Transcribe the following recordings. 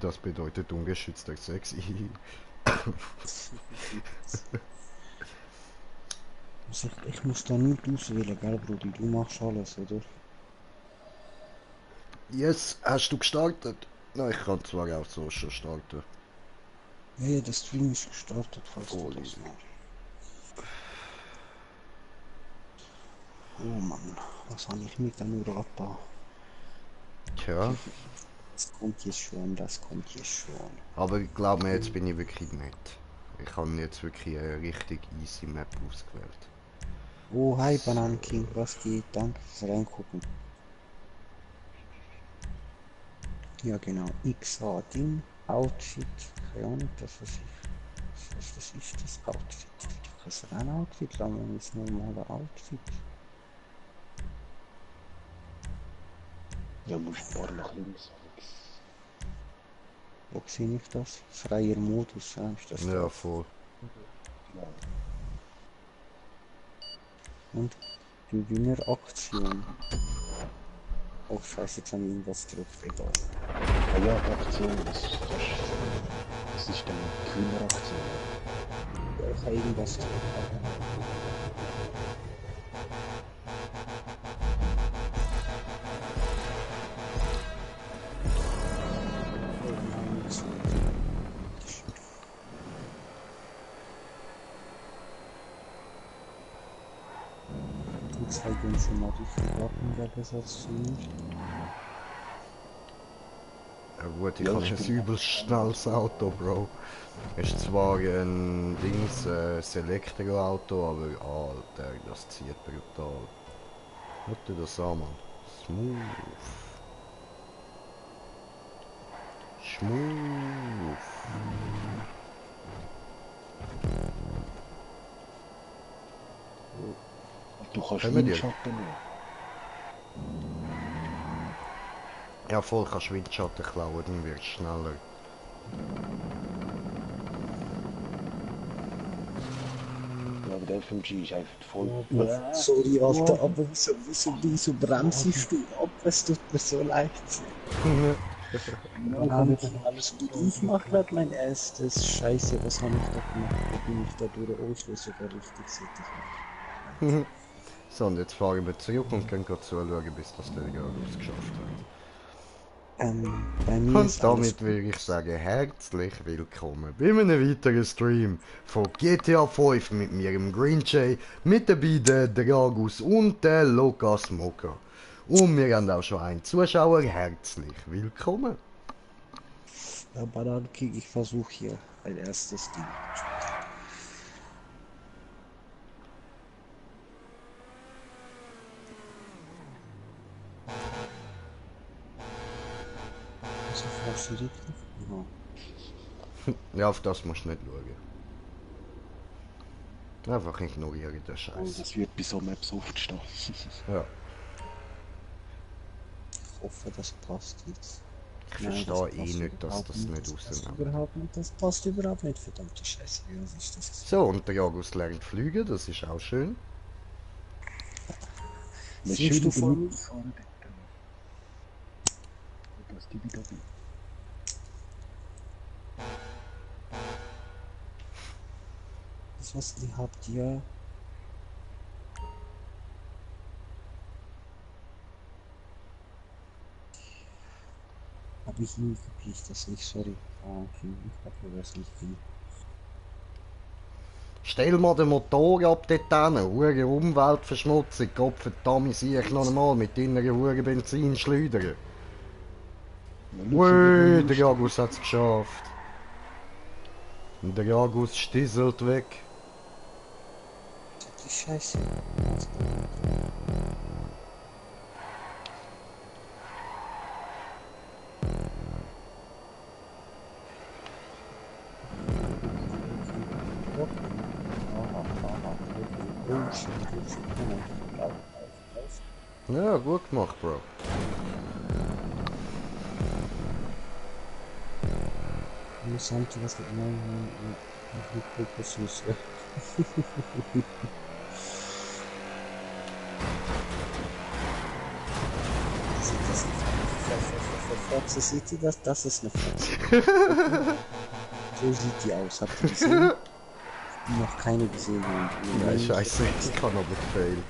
Das bedeutet ungeschützter Sex. Also ich muss da nicht auswählen, gell, Brudi? Du machst alles, oder? Yes, hast du gestartet? Nein, ich kann zwar auch so schon starten. Ja, der Stream ist gestartet, falls du Voll das easy. mal. Oh Mann, was habe ich mit dem Urata? Tja, Das kommt jetzt schon, das kommt jetzt schon. aber glaub mir, jetzt bin ich wirklich nett. Ich habe jetzt wirklich eine richtig easy Map ausgewählt. Oh, hi So. Banan King, was geht? Danke fürs Reingucken. Ja, genau. XA Ding, Outfit. Keine Ahnung, das ist das Outfit. Das ist ein Outfit, lassen wir das normale Outfit. Ja, musst ein paar nach links, Alex. Wo sehe ich das? Freier Modus, ja, ist das Ja, da? voll. Genau. Und Gewinneraktion. Oh, scheiße, jetzt habe ich irgendwas gedrückt, egal. Ah ja, die Aktion, das ist dann Gewinneraktion. Ja, ich habe irgendwas gedrückt. Oh nein, jetzt die zeigen schon mal die Flaggen der Gesetz zu mir. Ja gut, ich Ja, habe ich ein bin übelst schnelles Auto, Bro. Ist zwar ein Dings, ein Elektroauto, aber Alter, das zieht brutal. Schau dir das an, Mann. Smooth. Smooth. Du kannst Können wir dir? Windschatten nehmen. Ja, voll kannst Windschatten klauen, dann wird es schneller. Ja, aber der FMG ist einfach voll. Sorry, Alter, Wow. aber wieso bremsest du ab? Es tut mir so leid. Ja, kann Verdammt, nicht mehr alles gut. abschließen. Ich mache gerade mein erstes. Scheiße, was habe ich da gemacht? Wo bin ich da durch? Oh, ich will sogar richtig sättig machen. So, und jetzt fahren wir zurück und können gerade zuschauen, bis das der Garus geschafft hat. Bei mir Und ist alles damit gut. will ich sagen, herzlich willkommen bei einem weiteren Stream von GTA 5 mit mir, dem Green Jay, mit dabei der Dragus und der Lukas Mocker. Und wir haben auch schon einen Zuschauer, herzlich willkommen. Ja, Banan King, ich versuche hier ein erstes Ding. Also fährst du richtig? Ja. Ja, auf das musst du nicht schauen. Einfach ignorieren den Oh, Scheiß. das wird bei so Maps oft stehen. Ja, Ich hoffe, das passt jetzt. ich Nein, das verstehe eh passt nicht, dass überhaupt das nicht. nicht Das passt rausnimmt. überhaupt nicht. Das passt überhaupt nicht. Verdammte Scheiße, wie was ist das? So, und der Dragus lernt fliegen, das ist auch schön. Wir Siehst schön du in der vor Mitte mir? fahren dort. Das die wieder bin. Das was ihr habt, ja. Habe ich nie kapiert, das nicht, sorry. Ah, okay, ich habe das nicht hin. Stell mal den Motor ab dort hin. Hure Umweltverschmutzung. Gottverdammt, sehe ich noch einmal mit deiner hure Benzinschleudern. Ja, schau, sie wird noch Ui, der lustig. Jagus hat es geschafft. Und der Jagus stisselt weg. Die Scheiße. Oh shit, oh shit. Nein, auf. Ja, gut gemacht, Bro. Muss Santi was mit nein, mit Kokosnuss. Fotze, seht ihr das? Das ist eine Fotze. So sieht die aus. Habt ihr gesehen? Die noch keine gesehen haben. Ja, scheiße, ich habe aber gefailt.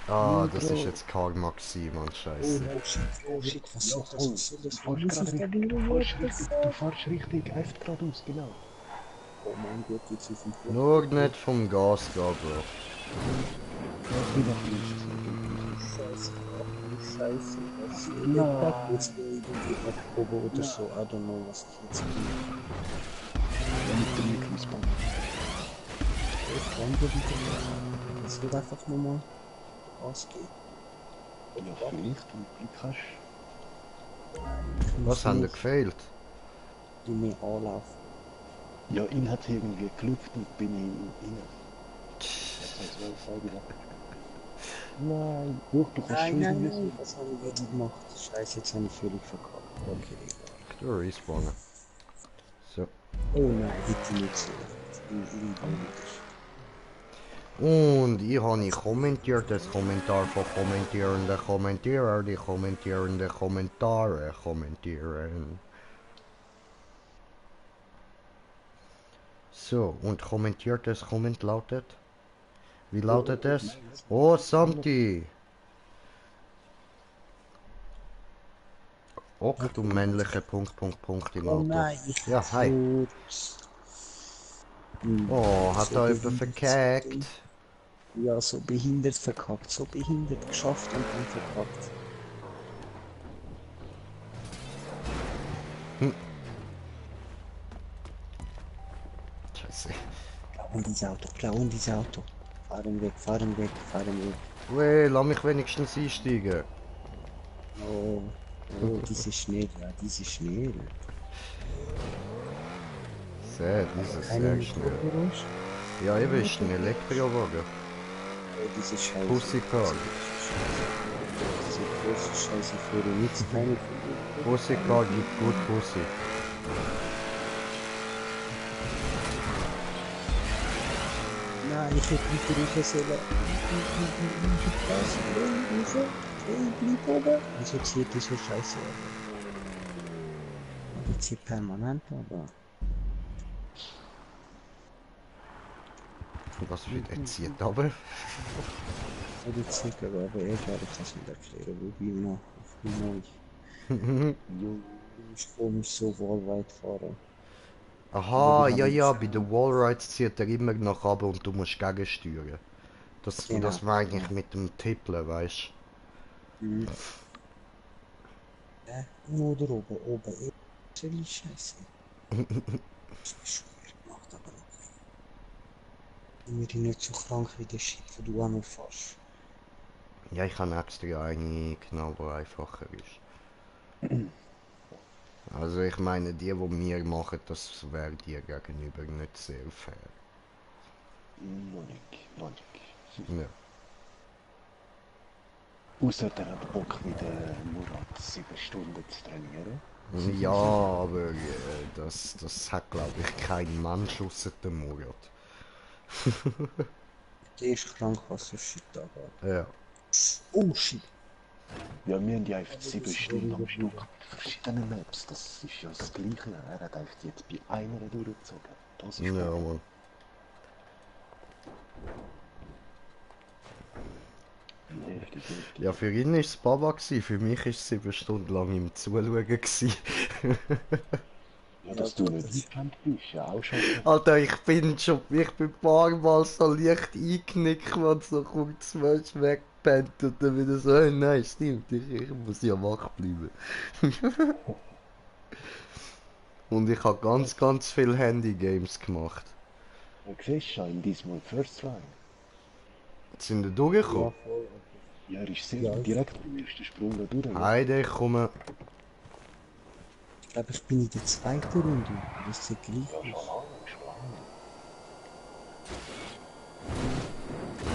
Ah, das ist jetzt Karma gewesen, Mann, scheiße. Oh shit, was soll das? Was soll das? Du fährst gerade richtig, du fährst richtig, einfach geradeaus, genau. Oh mein Gott, jetzt ist ein Flug. Nur nicht vom Gas gehen, Bro. Scheiße, was no. Jetzt irgendwie Probe oder so, I don't know, was ich jetzt bin. Mit dem Mikrospann. Ich wende wieder. Das wird einfach nur mal ausgehen. Ja, vielleicht, wenn du Glück hast. Was haben da gefehlt? Die mir anlaufen. Ja, ihn hat irgendwie geglückt und bin rein. Das heißt, nein, du hast Nein, was haben wir gemacht? Scheiße, jetzt habe ich völlig verkackt. Okay, egal. Du respawnen. So. Oh nein, bitte nicht so. Und ich habe kommentiert, das Kommentar von kommentierenden Kommentierer, die kommentierende Kommentare kommentieren. So, und kommentiertes Komment lautet? Wie lautet es? Oh, Samti! Och, du männliche Punkt im Oh Auto. nein, Ja, hi. Oh, hat da jemand verkackt? Ja, so behindert verkackt, so behindert geschafft und dann verkackt. Scheiße. Klauen dieses Auto. Fahren weg, fahren weg, fahren weg. Weh, lass mich wenigstens einsteigen. Oh, die ist schnell, ja, die ist schnell. Sehr, dieses Keine sehr schnell. Motorgeräusch? Ja, eben ist ein Elektrowagen. Oh, diese Scheiße. Pussycar. Diese große Scheiße für nichts, keine Pussycar gibt gut Pussy. Nein, ich hätte nicht rufen sollen. Bleib oben. Wieso zieht die so scheiße ab? Die zieht permanent aber. Was wird erzielt, aber? Die zieht aber egal, ich kann es nicht erklären. Wo bin ich noch? Ich bin neu. Jo, ich komisch so weit fahren. Aha, ja, bei den Wallrides zieht er immer nach oben und du musst gegensteuern. Genau. Das meine ich mit dem Tippeln, weißt du? Oder oben, oben. Scheiße. Das ist schwer gemacht, aber okay. Ich bin nicht so krank wie der Shit, wo du einmal fährst. Ja, ich habe extra eine genau, die einfacher ist. Also ich meine, die wir machen, das wäre dir gegenüber nicht sehr fair. Noch nicht. Ja. Außer der hat Bock wieder nur 7 Stunden zu trainieren. Ja, aber das hat glaube ich kein Mensch ausser dem Murat. Der ist krank, was so Shit da geht. Ja. Oh shit. Ja, wir haben die einfach 7 Stunden am Stück mit verschiedenen Maps. Das ist ja das Gleiche. Er hat einfach jetzt bei einer durchgezogen. Das ist Ja, Mann. Heftig. Ja, für ihn war es Baba, für mich war es 7 Stunden lang im Zuschauen. Ja, dass du nicht eingepennt bist, ja auch schon. Alter, ich bin ein paar Mal so leicht eingenickt, wenn so kurz weggepennt und dann wieder so, hey, nein, stimmt, ich muss ja wach bleiben. Und ich habe ganz viele Handy-Games gemacht. Du siehst schon, diesmal First Line. Sind wir durchgekommen? Ja, er ist sehr direkt beim ersten Sprung durch. Heide, ich komme. Ich glaube, ich bin in der zweiten Runde. Das ist gleich. Ja, schon lange.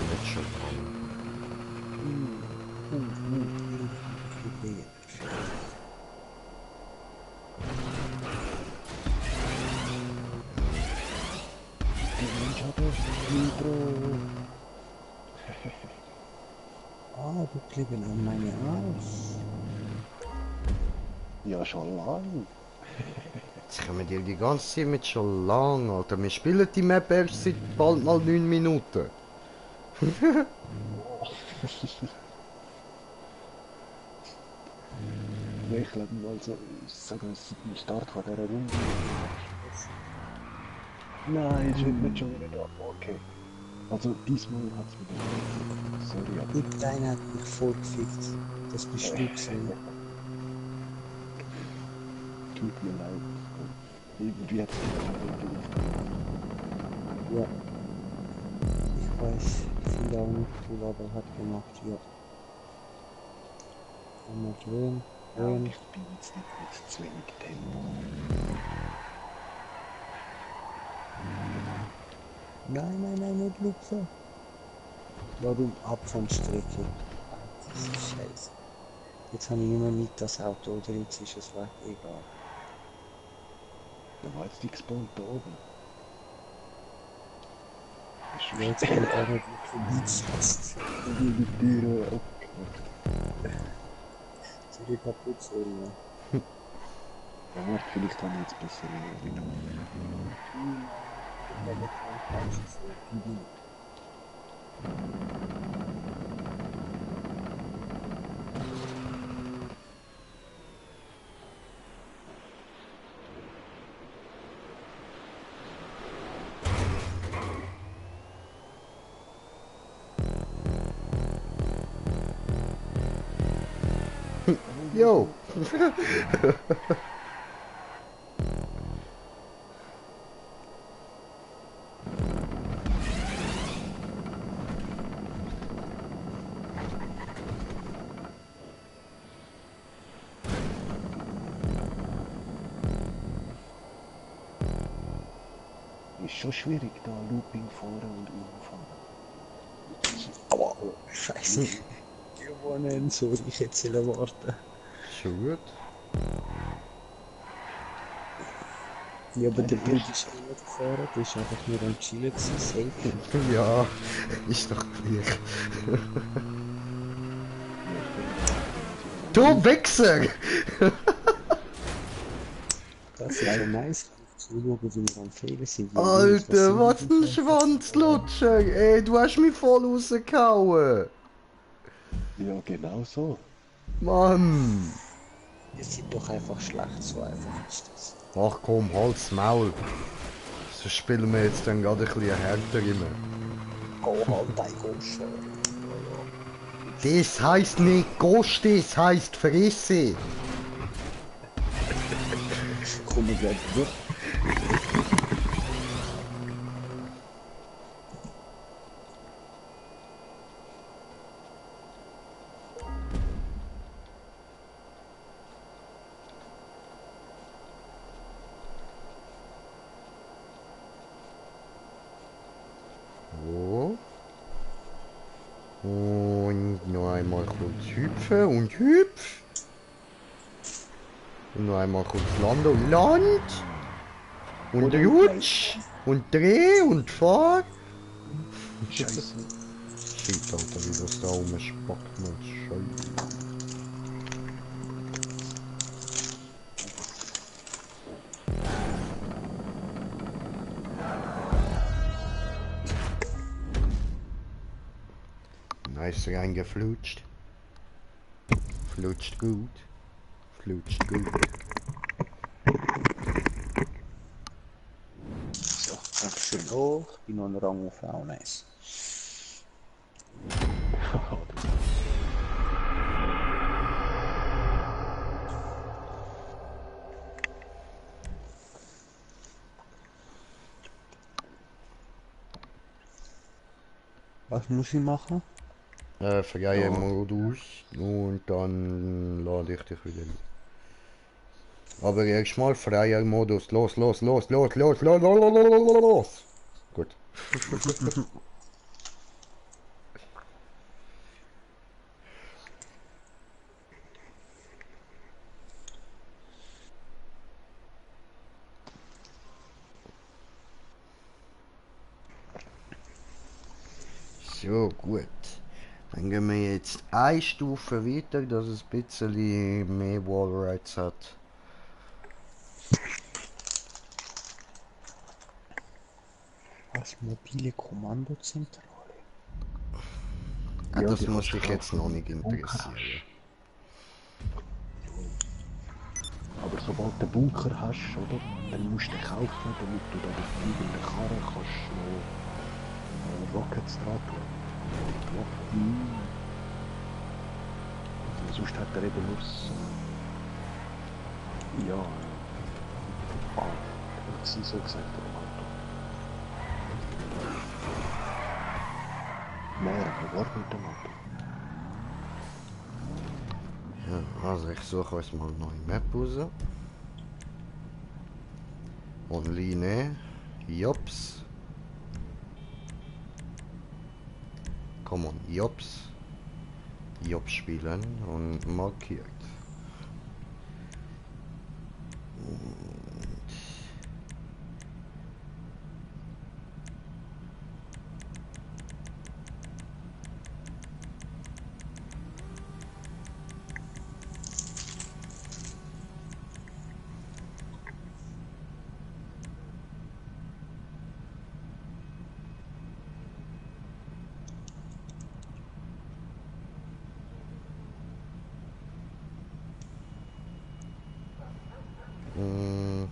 Nicht schon Ah, du kleben an meine Arsch. Ja, schon lang. Jetzt kommen die die ganze Zeit mit schon lang, Alter. Wir spielen die Map erst seit bald mal 9 Minuten. Ja, ich glaube mal so, sagen wir seit dem Start von dieser Runde. Nein, jetzt wird nicht schon wieder da. Okay. Also diesmal hat es wieder geklappt. Sorry, aber Irgendeiner hat mich voll gefickt. Das bist du gewesen. tut mir leid. Irgendwie hat es mich schon Ja, ich weiß. Ich finde auch nicht cool, aber hat gemacht, ja. Einmal drehen, Ja, und drehen. ich bin jetzt nicht mit zu wenig Tempo. Nein, nein, nein, nicht Lupe. Warum ab von Strecke? Das ist scheiße. Jetzt habe ich nicht mehr mit das Auto, oder jetzt ist es weg, egal. Da war jetzt die gespawnt da oben. Ist Ja, jetzt kommt auch noch die Beats. die Türe aufgemacht. Sorry, kaputt, sorry, ja. Ja, warte, vielleicht habe ich jetzt besser Erinnerung. Yo! Ist schon schwierig, da Looping fahren und umfahren. Aua, scheiße. Gewonnen, sorry, ich hätte warten. Schon gut. Ja, aber der Blut ist eh nicht gefahren, der ist einfach nur am Chillen gewesen, safe. Ja, ist doch gleich. Du Wichser! Das ist ja nice, zuschauen, wie wir am Fehlen sind. Ja, Alter, was ein sind Schwanzlutscher! Ey, du hast mich voll rausgehauen! Ja, genau so. Mann! wir sind doch einfach schlecht, so einfach ist das. Ach komm, halt's Maul! So spielen wir jetzt dann gerade ein bisschen härter immer. Go halt dein Gosche. Das heißt nicht Gost, das heißt Fresse! Komm, wir gleich durch. So. Und noch einmal kurz hüpfen und hüpf. Und noch einmal kurz landen und land. Und rutsch. Und dreh und fahr. Scheiße. Shit, Alter, wie das da rumspackt, man. Scheiße. Nice reingeflutscht. Flutscht gut. Flutscht gut. So, ganz schön hoch, bin noch ein Rang auf auch nice. Was muss ich machen? Freie Modus. Und dann lade ich dich wieder ein. Aber erstmal freier Modus. Los, los, los, los, los, los, los, los, los, los, los. Gut. So, gut. Dann gehen wir jetzt eine Stufe weiter, dass es ein bisschen mehr Wallrides hat. Was mobile Kommandozentrale? Ah, Ja, das die muss kannst dich du jetzt kaufen, noch wenn nicht du den Bunker interessieren. Aber sobald du den Bunker hast, oder, dann musst du den kaufen, damit du da die fliegende Karre kannst noch Rockets dran tun. Sonst hat er eben nur so... Ja... hat sie so gesagt, im Auto. Nein, aber war mit dem Auto. Ja, also ich suche uns mal eine neue Map raus. Online. Jops. Komm on, Jops. Jops spielen und markiert. Mm.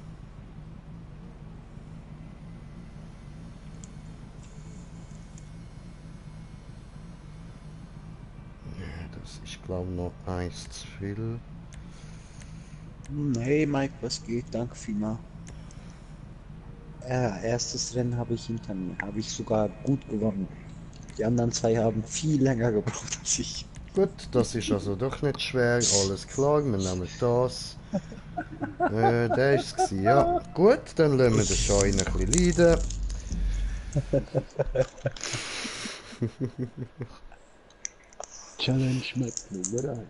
Das ist glaube ich noch eins zu viel. Hey Mike, was geht? Danke vielmals. Erstes Rennen habe ich hinter mir. Habe ich sogar gut gewonnen. Die anderen zwei haben viel länger gebraucht als ich. Gut, das ist also doch nicht schwer. Alles klar, wir nehmen das. Der ist es, ja. Gut, dann lassen wir den Schein ein bisschen leiden. Challenge Map Nummer 1.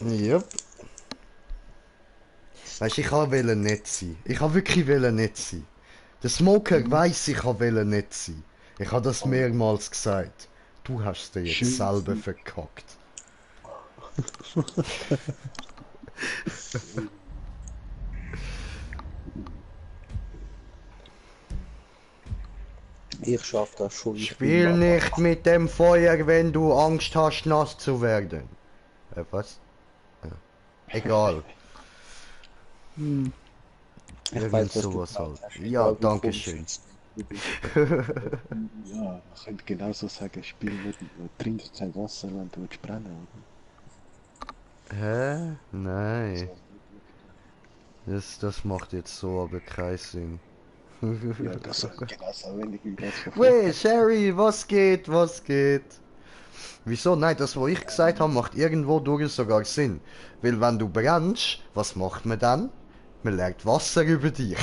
Yep. Weißt du, ich wollte nicht sein. Ich wollte wirklich nicht sein. Der Smoker weiss, ich wollte nicht sein. Ich habe das mehrmals gesagt. Du hast es dir jetzt Schön selber sein. verkackt. Ich schaffe das schon. Ich bin Spiel da. nicht mit dem Feuer, wenn du Angst hast, nass zu werden. Was? Ja. Egal. Hm. Ich Irgend weiß, was du sowas halt. meinst. Ja, Egal wie danke komisch schön. du bist. Ja, man könnte genauso sagen, Spiel nicht, trink kein Wasser, wenn du willst brennen, Hä? Nein. oder? Das macht jetzt so aber keinen Sinn. Ja, das soll genauso wenig wie das von Wey, vorher. Sherry, was geht? Was geht? Wieso? Nein, das, was ich gesagt habe, macht irgendwo durch sogar Sinn. Weil wenn du brennst, was macht man dann? Man legt Wasser über dich.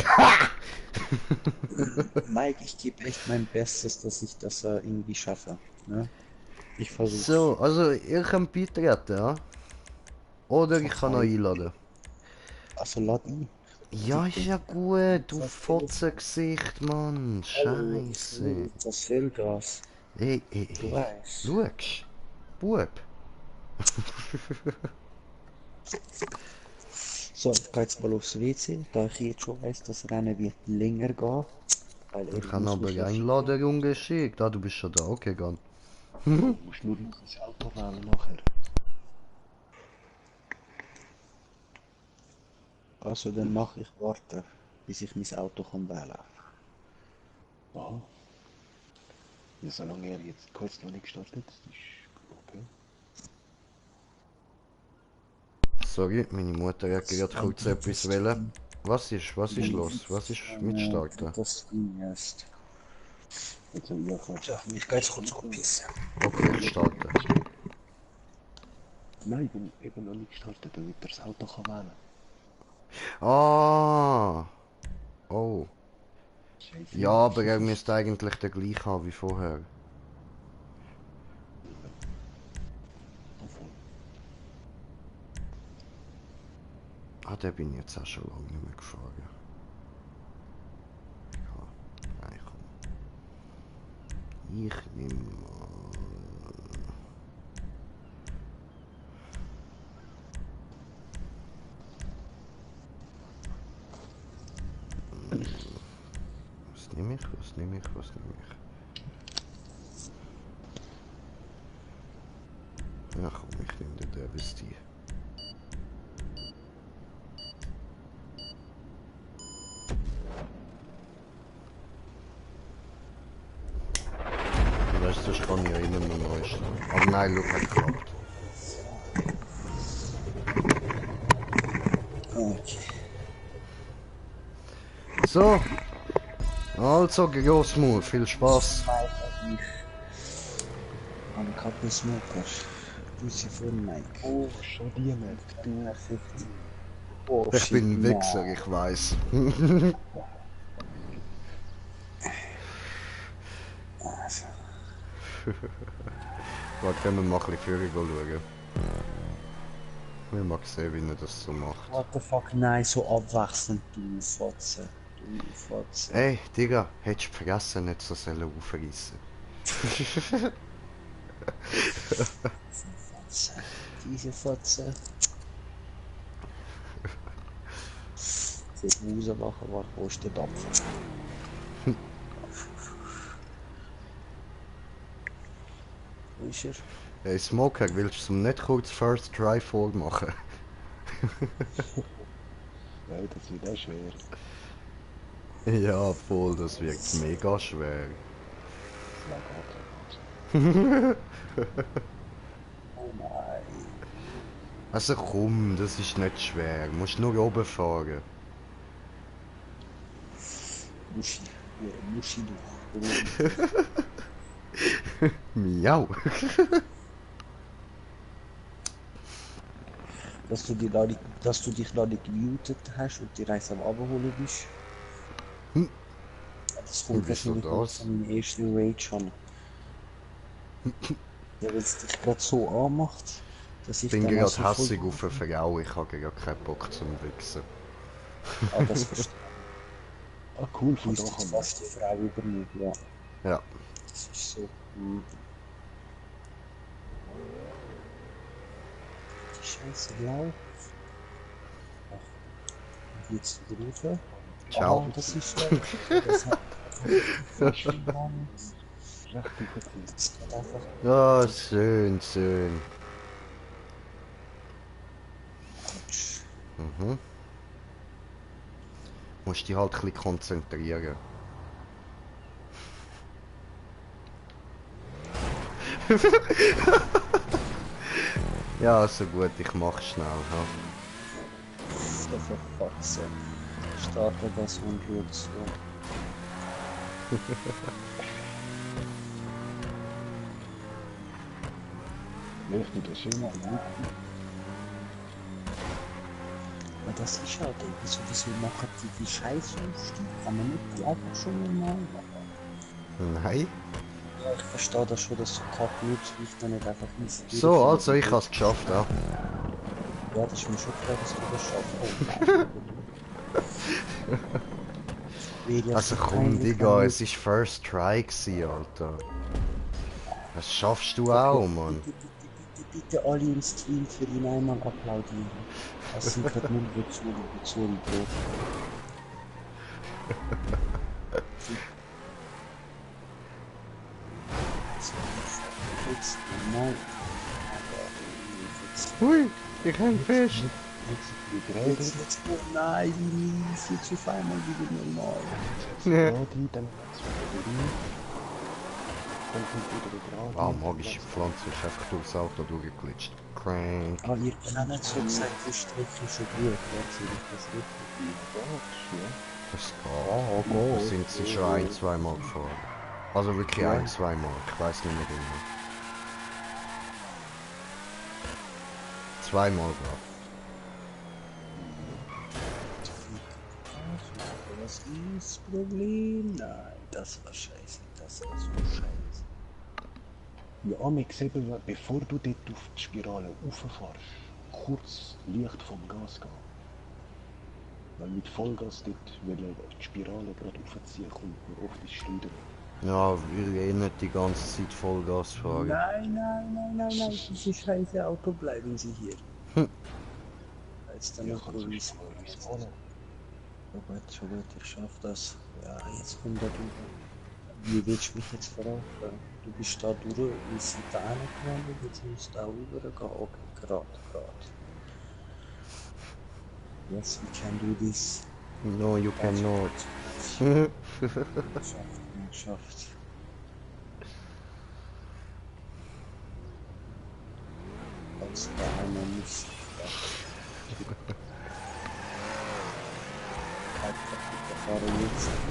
Mike, ich gebe echt mein Bestes, dass ich das irgendwie schaffe. Ne? Ich versuch's. So, also ihr könnt beitreten, ja? Oder ich kann euch Verzeih. einladen. Also lad ihn. Ja, ist Bitte. ja gut, du Das Telefon. Fotzengesicht, Mann. Hallo, Scheiße. das soll das. Ey, ey, Du ey. weißt. Schaust? Bub. So, ich gehe jetzt mal aufs WC, da ich jetzt schon weiß, das Rennen wird länger gehen, weil er Ich habe muss aber mich ja schicken. Einladung geschickt. Ah, du bist schon da. Okay, gern. Du musst nur noch das Auto wählen nachher. Also dann mache ich warten, bis ich mein Auto kann wählen. Aha. Ja, solange er jetzt kurz noch nicht gestartet ist, okay. Sorry, meine Mutter hat gerade kurz etwas wählen. Was ist los? Was ist mit Starten? Das Ding erst. Also, ja, klar. So, ich gehe jetzt kurz pissen. Okay, starten. Nein, ich bin eben noch nicht gestartet, damit er das Auto kann wählen. Ah! Oh. Scheiße. Ja, aber er müsste eigentlich den gleich haben wie vorher. Wovon? Ah, den bin ich jetzt auch schon lange nicht mehr gefahren. Ja, nein, komm. Ich nehme mal... nehme ich? Was nehme ich? Was nehme ich? Ja komm, ich nehme den Devasty. Weißt du, das kann ich ja immer noch neu stellen. Aber nein, schau, hat geklappt. Okay. So. Also, Grossmauer, viel Spaß. Am Couple Smoker. Grüße von Mike. Oh, schon die nicht. Du. 50. Oh, Ich shit, bin ein Wichser, nein. ich weiß. Also, Warte, können wir mal ein bisschen früher schauen. Ich mag sehen, wie er das so macht. what the fuck, nein, so abwechselnd, du Fotze. Du Fotze. Ey, Digga, hättest du vergessen, nicht so sollen aufreißen. Fotze. Diese Fotze. Sieht rauslachen, was kostet Apfel. Wo ist er? Hey Smoker, willst du ihm nicht kurz First Try vormachen? Nein, das wird auch schwer. Ja, voll, das wird mega schwer. Oh nein. Also komm, das ist nicht schwer. Du musst nur oben fahren. Muschi. Ja, Muschi du. Miau. Dass du dich da nicht gemutet hast und die Reise am Abholen bist. Hm. Das kommt Wieso wahrscheinlich noch das? von meinem ersten Rage an. Ja, weil es dich gerade so anmacht, dass Ich bin dann gerade so hässig voll- auf eine Frau, ich habe gerade keinen Bock zum Wichsen. Ah, das verstehe Ah, cool, ich. Du von bist da jetzt kann fast die Frau über mich, ja. Ja. Das ist so. Die Scheiße blau. Ach, und jetzt drüber. Ciao. Ah, das ist schlecht. Das hat Richtig verziehen. das geht einfach. Ja, schön, schön. Autsch. Mhm. Musst dich halt ein bisschen konzentrieren. Ja, also gut, ich mach schnell. Ja. So verfotze. Starte das und schaut so. Möchte das schön machen. Aber das ist halt eben so, wieso machen die Scheiße aufstehen? Kann man nicht die einfach schon normal machen? Nein. Ja, ich verstehe das schon, dass so kaputt ich dann nicht einfach easy So, durchkomme. also ich hab's geschafft, ja. Ja, das ist mir schon klar, dass du das schaffst. Oh nein. Wäre ja Also so komm, peinlich, Digga, wenn es ist First Try gewesen, Alter. Das schaffst du auch, Mann. bitte alle im Stream für ihn einmal applaudieren. Das sind gerade nur Bezuri, Bro. Jetzt, nein. Hui, ich häng fest. Jetzt, oh nein, wie mies, jetzt auf einmal wieder normal. Ja. Ja, die, dann kommt wieder dran. Wow, magische Pflanze ist einfach durchs Auto durchgeglitscht. Crank. Ah, ihr habt nicht so gesagt, die Strecke ist schon gut, ja, sehe ich das richtig. Das geht. Ah, Da okay. sind sie schon ein-, zweimal gefahren. Also wirklich Ja. ein-, zweimal. Ich weiß nicht mehr genau. Zweimal gerade. Was ist das Problem? Nein, das war scheiße, das war so scheiße. Ja, Amix eben, bevor du dort auf die Spirale rauffährst, kurz leicht vom Gas gehen. Weil mit Vollgas dort, weil die Spirale gerade aufziehen, kommt man oft ins Schleudern. Ja, will eh nicht die ganze Zeit Vollgas fahren. Nein, diese scheiße Auto bleiben Sie hier. Hm. Als dann Ja, noch kann so Police. Spirale. Schon gut, ich schaff das. Ja, jetzt kommt er drüber. Wie willst du mich jetzt verraten? Du bist da durch, wir sind da reingewandert, jetzt musst du da rüber gehen. Okay, gerade. Yes, we can do this. No, you cannot. Geschafft. Als da einmal muss.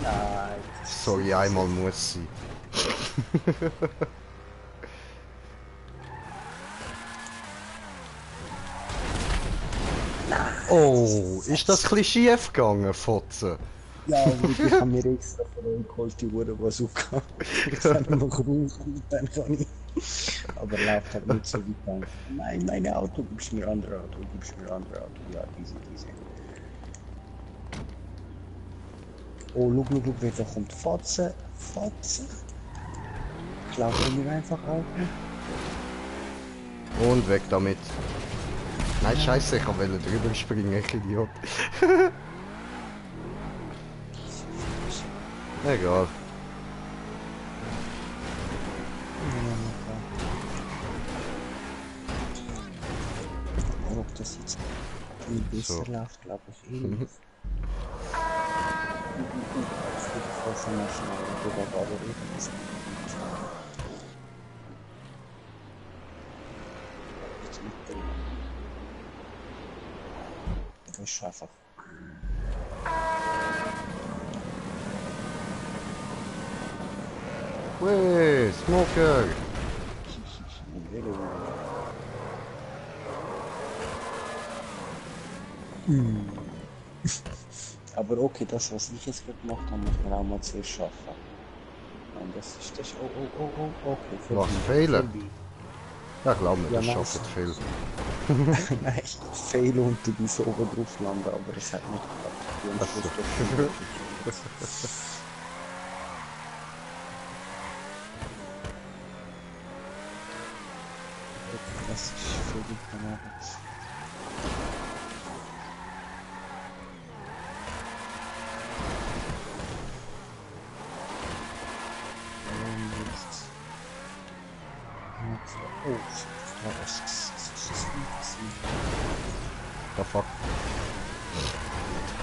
Nein. Sorry, einmal muss sie. Oh, ist das ein bisschen schief gegangen, Fotze? Ja, und ich habe mir extra von euch geholt, die Uhr Bazooka. Ich kann nur noch rumkommen, dann kann ich. Aber läuft halt nicht so weit lang. Nein, mein Auto, gibst mir andere Auto. Ja, diese. Oh, look, wer da kommt. Fotze. Klauen wir einfach Auto. Und weg damit. Nein, scheiße, ich wollte drüber springen, ich Idiot. Egal. Ob das jetzt viel besser So. läuft, glaube ich eh nicht. Für die Vorschau aber irgendwie. Ich schaffe. Weh, Smoker! Aber okay, das was ich jetzt gerade gemacht habe, muss man auch mal zuerst schaffen. Und das ist das. Oh, okay. Was, Fehler? vorbei. Ja, glaub mir, Ja, das nice. schafft viel. Nein, ich fehl und du bist oben drauf landen, aber es hat nicht geklappt. Die haben Ach so. Schluss Das ist für die Kanadier. The fuck?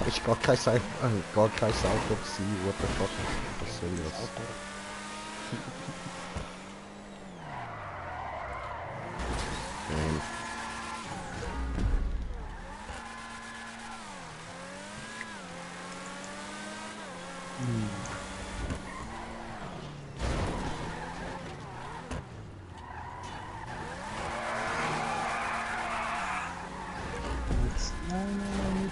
Ich gar kein Auto gewesen, what the fuck? Was soll das? Ähm. Nein.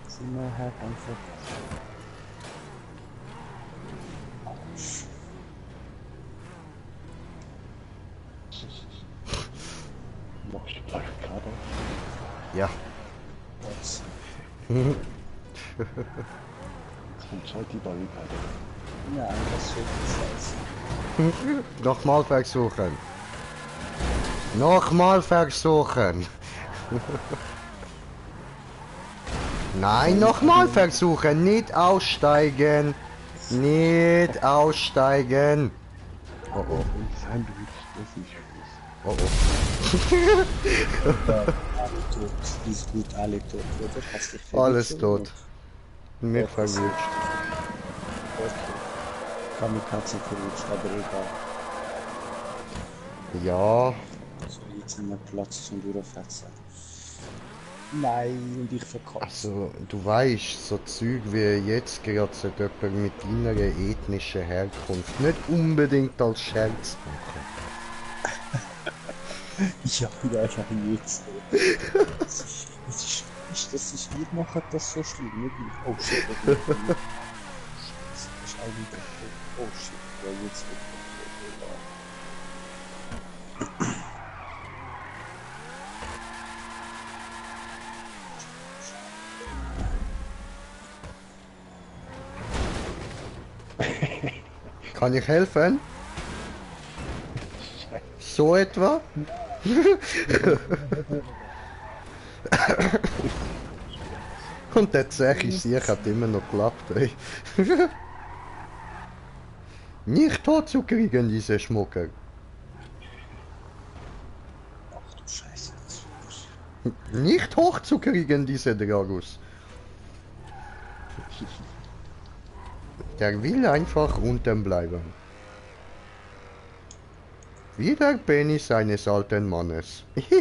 Sie nur halt einfach. Machst du Barrikade? Ja. Was? Jetzt kommt zweite Barrikade. Ja, das wird das heißen. Nochmal versuchen. Nochmal versuchen. Nein, nochmal versuchen. Nicht aussteigen. Nicht aussteigen. Oh oh. Ein Sandwich, das ist Schluss. Oh oh. Alle tot. Ist gut, alle tot, oder? Hast dich verwirrt, Alles oder tot. nicht? Mich verwünscht. Okay. Kamikaze verwünscht, aber egal. Ja. So, jetzt haben wir Platz zum Durchfetzen. Nein, und ich verkaufe. Also, du weißt, so Zeug wie jetzt gerade sollte jemand mit deiner ethnischen Herkunft nicht unbedingt als Scherz machen. Ja, jetzt. Das ist, wir machen das so schlimm, nicht ich. Oh shit, das ist eigentlich. Oh shit, ja, jetzt wird Kann ich helfen? So etwa? Und der Zeche sich hat immer noch geklappt, ey. Nicht tot zu kriegen, diese Schmucker. Ach du Scheiße. Nicht hoch zu kriegen, diese Dragus. Der will einfach unten bleiben. Wie der Penis eines alten Mannes. Aber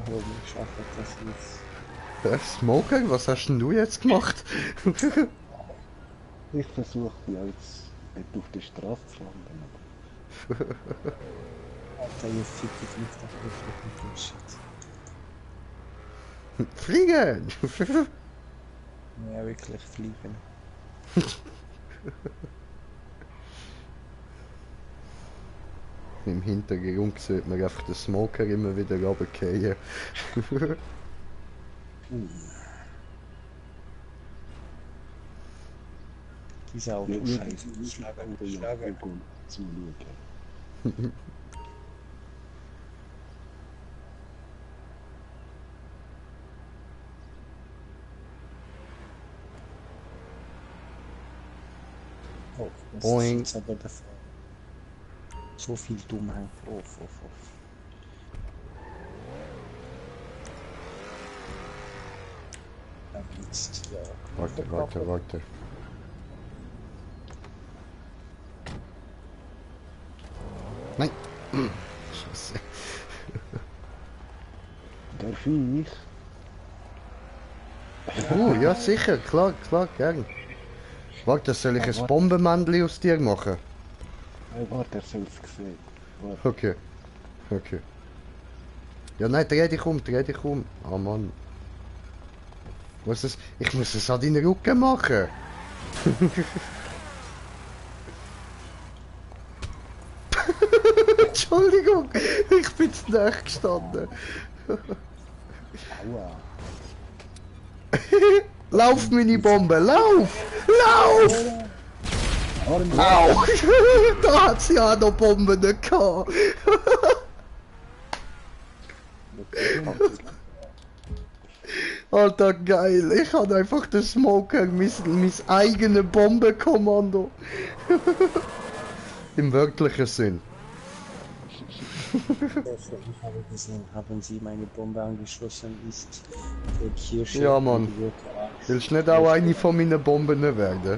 wir schaffen das jetzt. Der Smoker, was hast denn du jetzt gemacht? Ich versuche jetzt nicht auf der Straße zu landen. Alter, ihr fickt jetzt nicht auf mit dem Shit. Fliegen! Ja, wirklich fliegen. Im Hintergrund sieht man einfach den Smoker immer wieder runterfallen. Diese Auto scheiße. Schlager. Zuschauen. Oh, das Boing. ist jetzt aber der Fall. So viel Dummheit. Oh. Ja, jetzt, ja. Warte. Nein! Scheiße. Darf ich? Ja sicher, klar, gern. Warte, soll ich ein Bombenmännchen aus dir machen? Hey, warte, er soll es sehen. Warte. Okay. Ja nein, dreh dich um. Ah Mann. Ich muss es an deinen Rücken machen. Entschuldigung, ich bin zu nahe gestanden. Aua. Lauf, Mini-Bombe, lauf! Au! Da hat sie ja noch Bomben nicht gehabt. Alter, geil. Ich hatte einfach den Smoker, mein eigenes Bombenkommando. Im wörtlichen Sinn. Ich habe gesehen, haben Sie meine Bombe angeschlossen, ist der Kirche. Ja, Mann. Willst du nicht auch eine von meinen Bomben werden?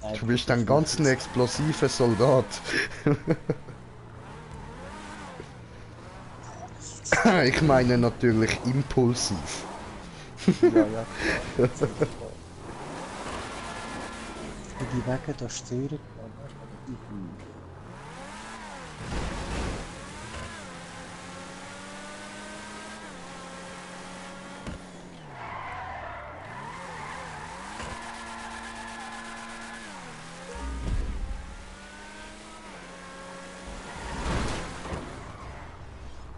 Nein, Du bist ein ganz ein explosiver Soldat. Ich meine natürlich impulsiv. Ja. Die Wege da stören.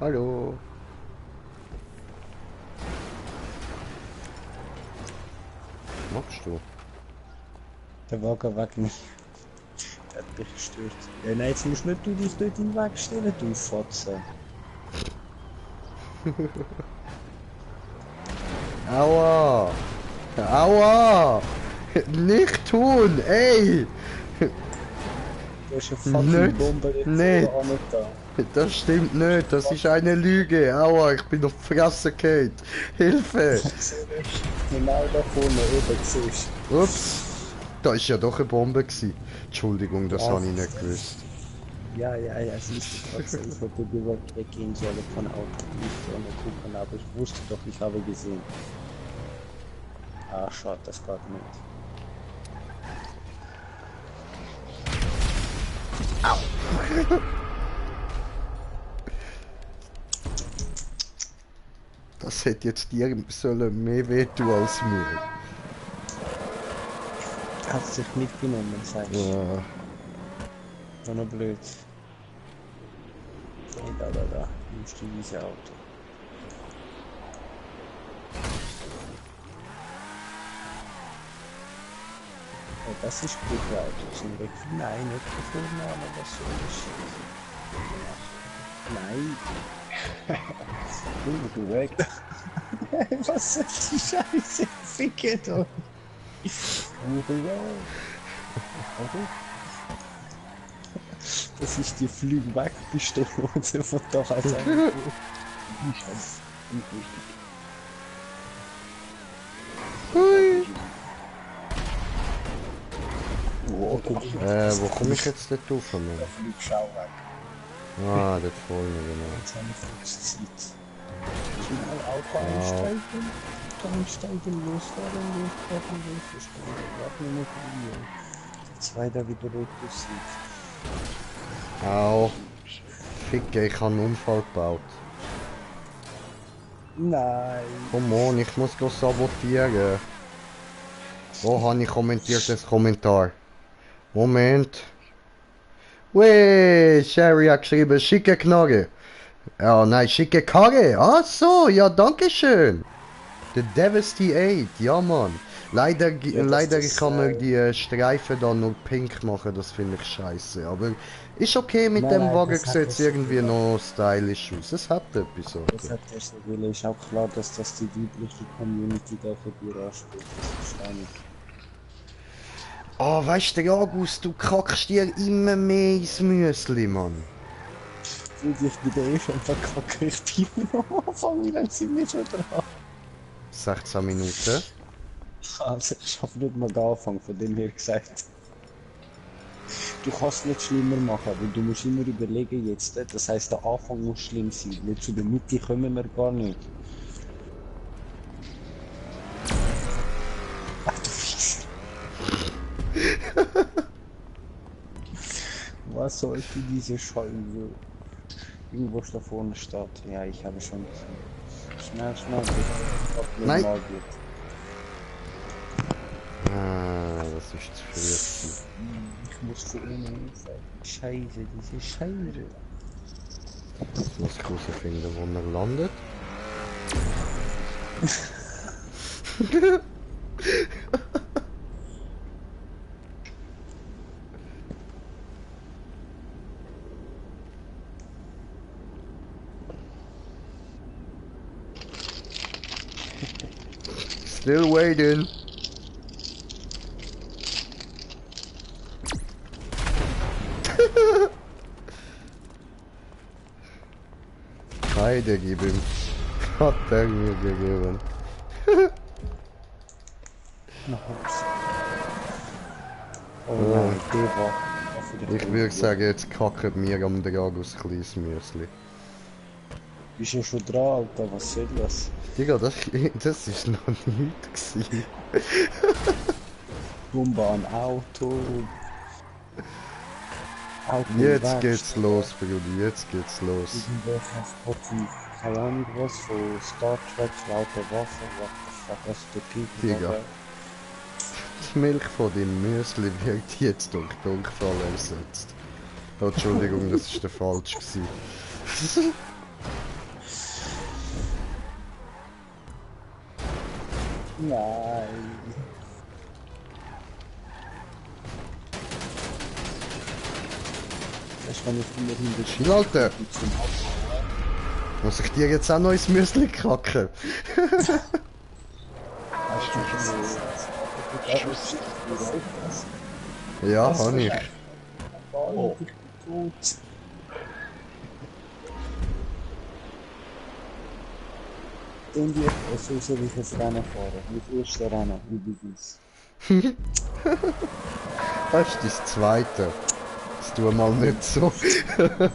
Hallo. Was machst du? Der Wagen weg nicht. Der hat mich gestört. Ja, nein, jetzt musst nicht du dich dort in den Weg stellen, du Fotze. Aua! Aua! Nicht tun, ey! Du hast eine fucking Nicht, Bombe jetzt nicht. da. Das stimmt nicht, das ist eine Lüge. Aua, ich bin auf die Fresse gefallen. Hilfe! Genau da vorne oben siehst Ups! Da war ja doch eine Bombe gewesen. Entschuldigung, das Ja. habe ich nicht gewusst. Ja, siehst du trotzdem. Ich hätte überhaupt weggehen sollen von Auto. Nicht vorne gucken, aber ich wusste doch, ich habe gesehen. Ah, schade, das geht nicht. Das hätte jetzt dir sollen mehr wehtun als mir. Hat sich mitgenommen, sagst du. Ja. War noch blöd. Okay, da. Nimmst du dieses Auto. Ja, das ist gut, Auto. Zum Glück. Nein, nicht von vorne an, aber so ist. Nein. Du weg. Was soll die Scheiße? Ficke doch. Das ist die Flüg-Weg-Pistole, die sie von da aus eingebaut. Ich hab nicht richtig. Hui. Wow, Wo komme ich jetzt dort rauf, Mann? Der Flugschau weg. Ah, dort vorne, genau. Jetzt haben wir Flugszeit. Schnell Auto einsteigen, losfahren, losverstehen. Warten wir noch hier. Zwei da wieder rot sind. Au. Ficke, ich habe einen Unfall gebaut. Nein. Komm on, ich muss go sabotieren. Wo habe ich kommentiert das Kommentar? Moment. Weh, Sherry hat geschrieben, schicke Knarre. Ja, nein, schicke Karre. Ach so, ja, danke schön. The Devastate, ja Mann. Leider, Ja, leider das, kann man die Streifen dann nur pink machen, das finde ich scheiße. Aber ist okay, mit nein, dem nein, Wagen das hat sieht es er so irgendwie gemacht. noch stylisch aus. Es hat etwas, Das okay. hat er so will. Ist auch klar, dass das die weibliche Community da für die anspricht. Das verstehe ich. Ah, weißt du, August, du kackst dir immer mehr ins Müsli, Mann. Und ich bin eh schon verkackt. Ich bin noch am Anfang, wie lange sind wir schon dran? 16 Minuten. Also, ich habe nicht mal angefangen, von dem her gesagt. Du kannst es nicht schlimmer machen, aber du musst immer überlegen jetzt. Das heisst, der Anfang muss schlimm sein. Nicht zu der Mitte kommen wir gar nicht. Ach du Fies. Was sollte diese Scheiße? Irgendwo da vorne steht. Ja, ich habe schon gesehen. Schnell, schnell, bitte. Nein. Mal geht. Ah, das ist zu früh. Ich muss von unten aufhören. Scheiße, diese Scheiße. Jetzt muss ich herausfinden, wo er landet. Still waiting. Heide gib ihm. Hat er mir gegeben. Oh nein, der war. Ich würde sagen, jetzt kacken wir am Dragos kleines Müsli. Bist ja schon dran, Alter, was soll das? Digga, das ist noch nichts gewesen. Bombe an Auto. Auto Jetzt weg, geht's los, Brudi, jetzt geht's los. irgendwelche Spotten, keine Ahnung was, von Star Trek, laute Waffen, what the fuck, was der Titel Digga. Die Milch von dem Müsli wird jetzt durch Durchfall ersetzt. Oh, Entschuldigung, das ist der falsch gewesen. Nein. Das kann ich immerhin den Chill, Alter. zum Muss ich dir jetzt auch noch ins Müsli kacken? Ja, hab ich. Oh. Gut. Und jetzt, so soll ich jetzt Rennen fahren. Mit ersten Rennen, übrigens. Das ist das zweite. Das tu mal nicht so. Ja,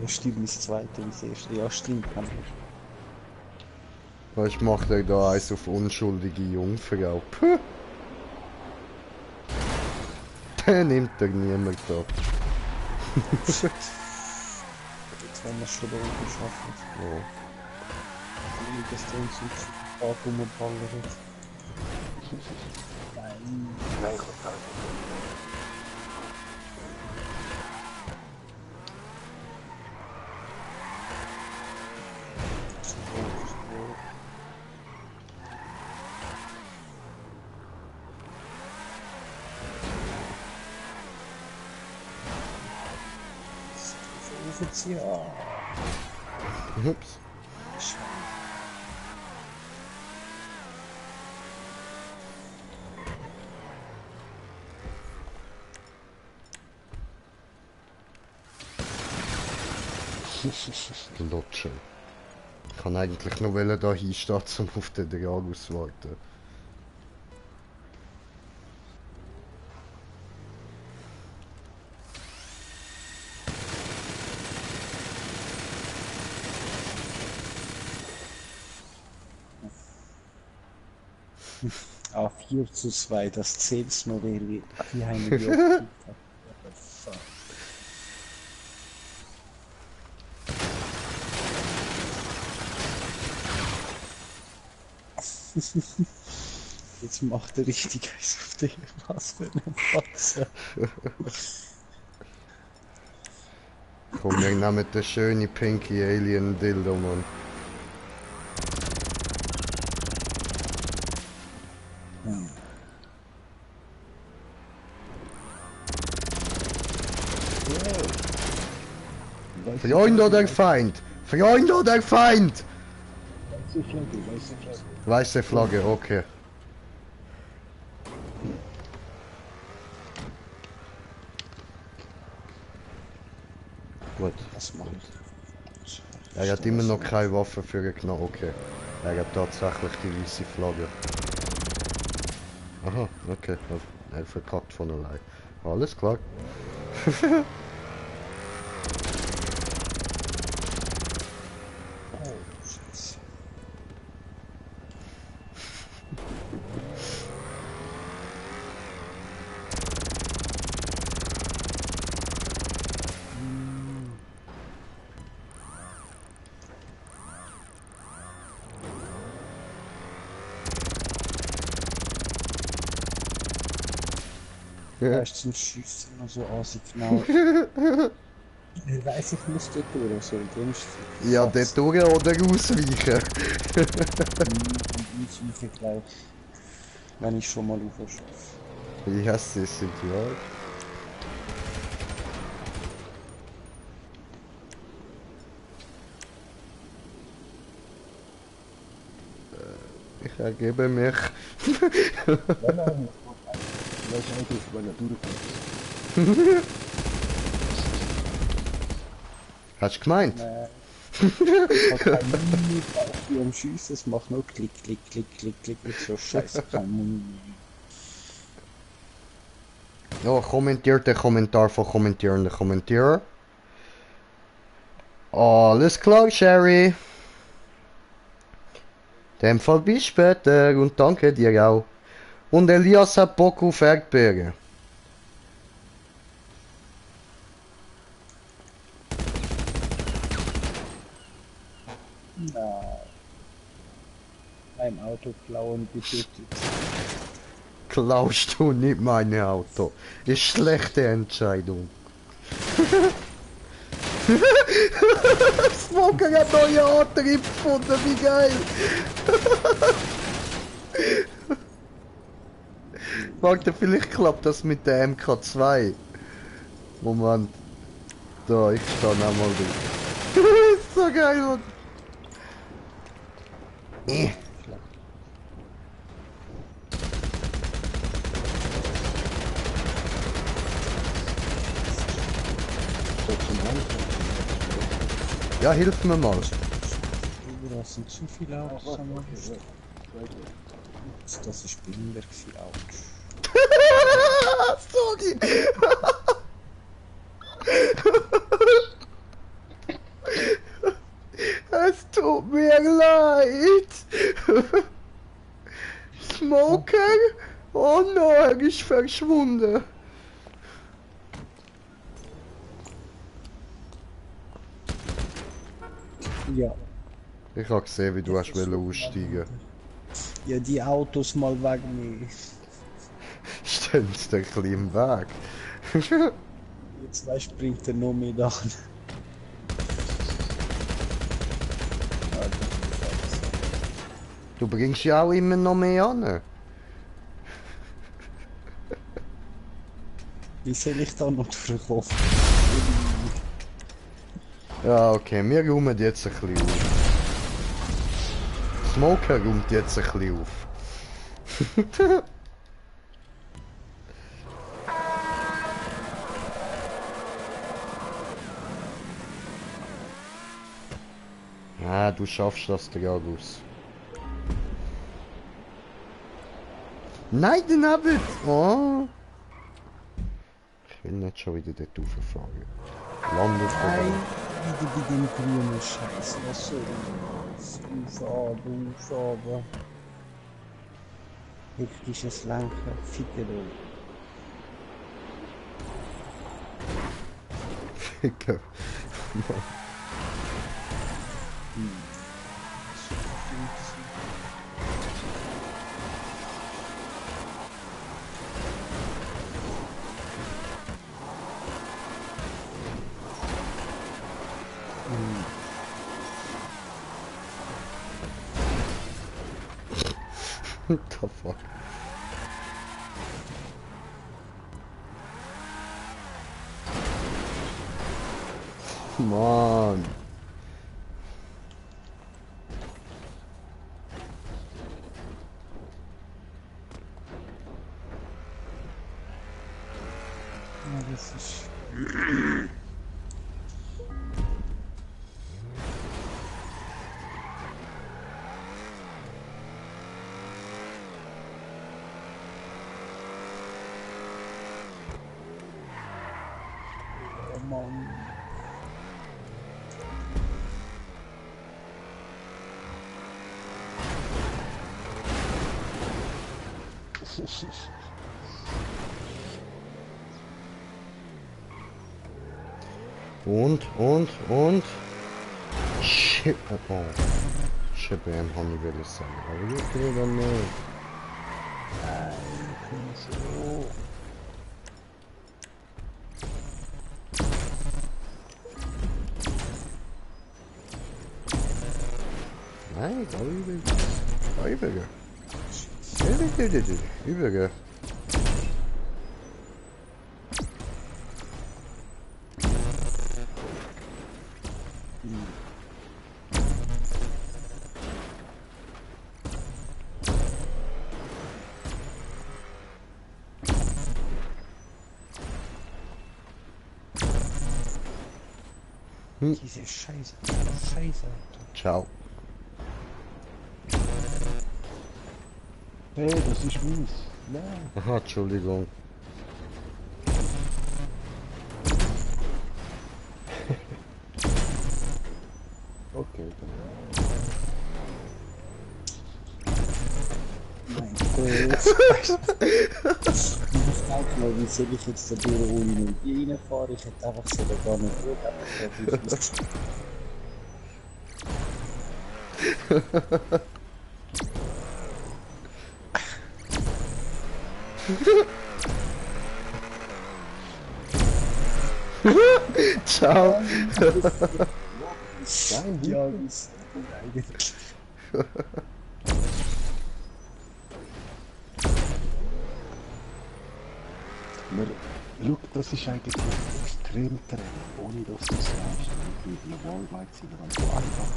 stimmt, das zweite, das erste. Ja, stimmt, kann ich. Ich mach dir da eins auf unschuldige Jungfrau. Puh. Den nimmt dir niemand ab. Jetzt haben wir es schon da oben geschafft. Ja. Das Ding so stark rumballert. Nein. Nein, Gott, raufziehen. Ah, Ups. Lutschen. Ich kann eigentlich nur da hinstehen, um auf den Dragus zu warten. A4:2, das zählt's noch, wie haben wir die aufgekriegt. Fuck. Jetzt macht er richtig Eis auf dich. Was für eine Patze. Komm, wir nehmen den schönen Pinky Alien Dildo, Mann. Freund oder Feind? Freund oder Feind? Weiße Flagge, weiße Flagge. Weiße Flagge, okay. Gut. Was macht er? Er hat immer noch keine Waffe für den Knall. Okay. Er hat tatsächlich die weiße Flagge. Aha, okay. Er verkackt von allein. Alles klar. Oh, Scheiße. Weißt du, zum Schiessen noch so Ansignal. Ich weiss, ich muss dort durch, so dem ist Ja, dort durch oder ausweichen. Ausweichen gleich. Wenn ich schon mal aufschaffe. Ja, sie sind ja. Ich ergebe mich. Ja, nein, ich weiß eigentlich, weil er durchkommt. Hast du gemeint? Ich habe keine Muni wie am Schiessen, es macht nur Klick, Klick, Klick, Klick, Klick. Ich so scheiße, keine Muni. Ja, kommentiert den Kommentar von kommentierenden Kommentierer. Alles klar, Sherry. In dem Fall bis später und danke dir auch. Und Elias hat Bock auf Erdbeeren. Nein. Beim Auto klauen bitte. Klaust du nicht mein Auto? Ist schlechte Entscheidung. Smoker hat neue Antrieb gefunden, wie geil! Warte, vielleicht klappt das mit der MK2. Moment. Da, ich stehe auch mal drin. So geil, Mann. So zum Anfang. Ja, hilf mir mal. Das sind zu viele Autos am Anfang. Das ist Bilder für Autos. Sorry. Es tut mir leid. Smoker? Oh nein, er ist verschwunden. Ja. Ich habe gesehen, wie du hast aussteigen. Ja, die Autos mal wegnehmen. Stehen sie ein bisschen im Weg. Jetzt weißt du, bringt er noch mehr an. Du bringst ja auch immer noch mehr an. Wie soll ich da noch verkaufen? Ja, okay, wir räumen jetzt ein bisschen auf. Smoker räumt jetzt ein bisschen auf. Ah, du schaffst das, Dragus. Nein, den Abend! Oh! Ich will nicht schon wieder dort rauffahren. Land auf der Nein, Welt. wieder bei dem grünen Scheiß. Was soll das? Aufhaben. Hektisches Lenken, Fickelo. Ficker. What the fuck? Mann. Ja, das ist... Oh Mann. Und? Shit, oh. Shitbam, habe ich will sagen. Aber ich will dann nicht. So. Nein, da übrigens. Übrigens. Diese Scheiße. Scheiße. Ciao. Hey, das ist mies. Nein. Aha, Entschuldigung. Okay, dann. Mein Gott. Ich frage mal, wie soll ich jetzt da durch ohne Energie reinfahren? Ich hätte einfach so gar nicht gut, aber ich muss Ciao. Nein, ja, das eigentlich. Schau, das ist eigentlich extrem Training, ohne dass du es weißt. Wenn du eine Wallride sind, dann so einfach.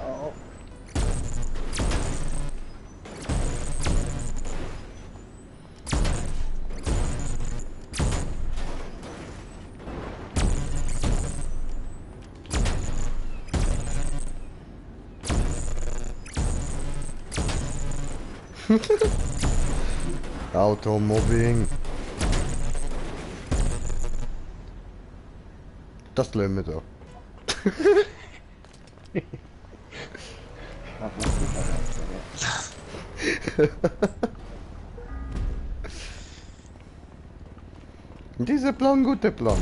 Oh. Automobbing. Das lassen wir da. Dieser Plan, guter Plan.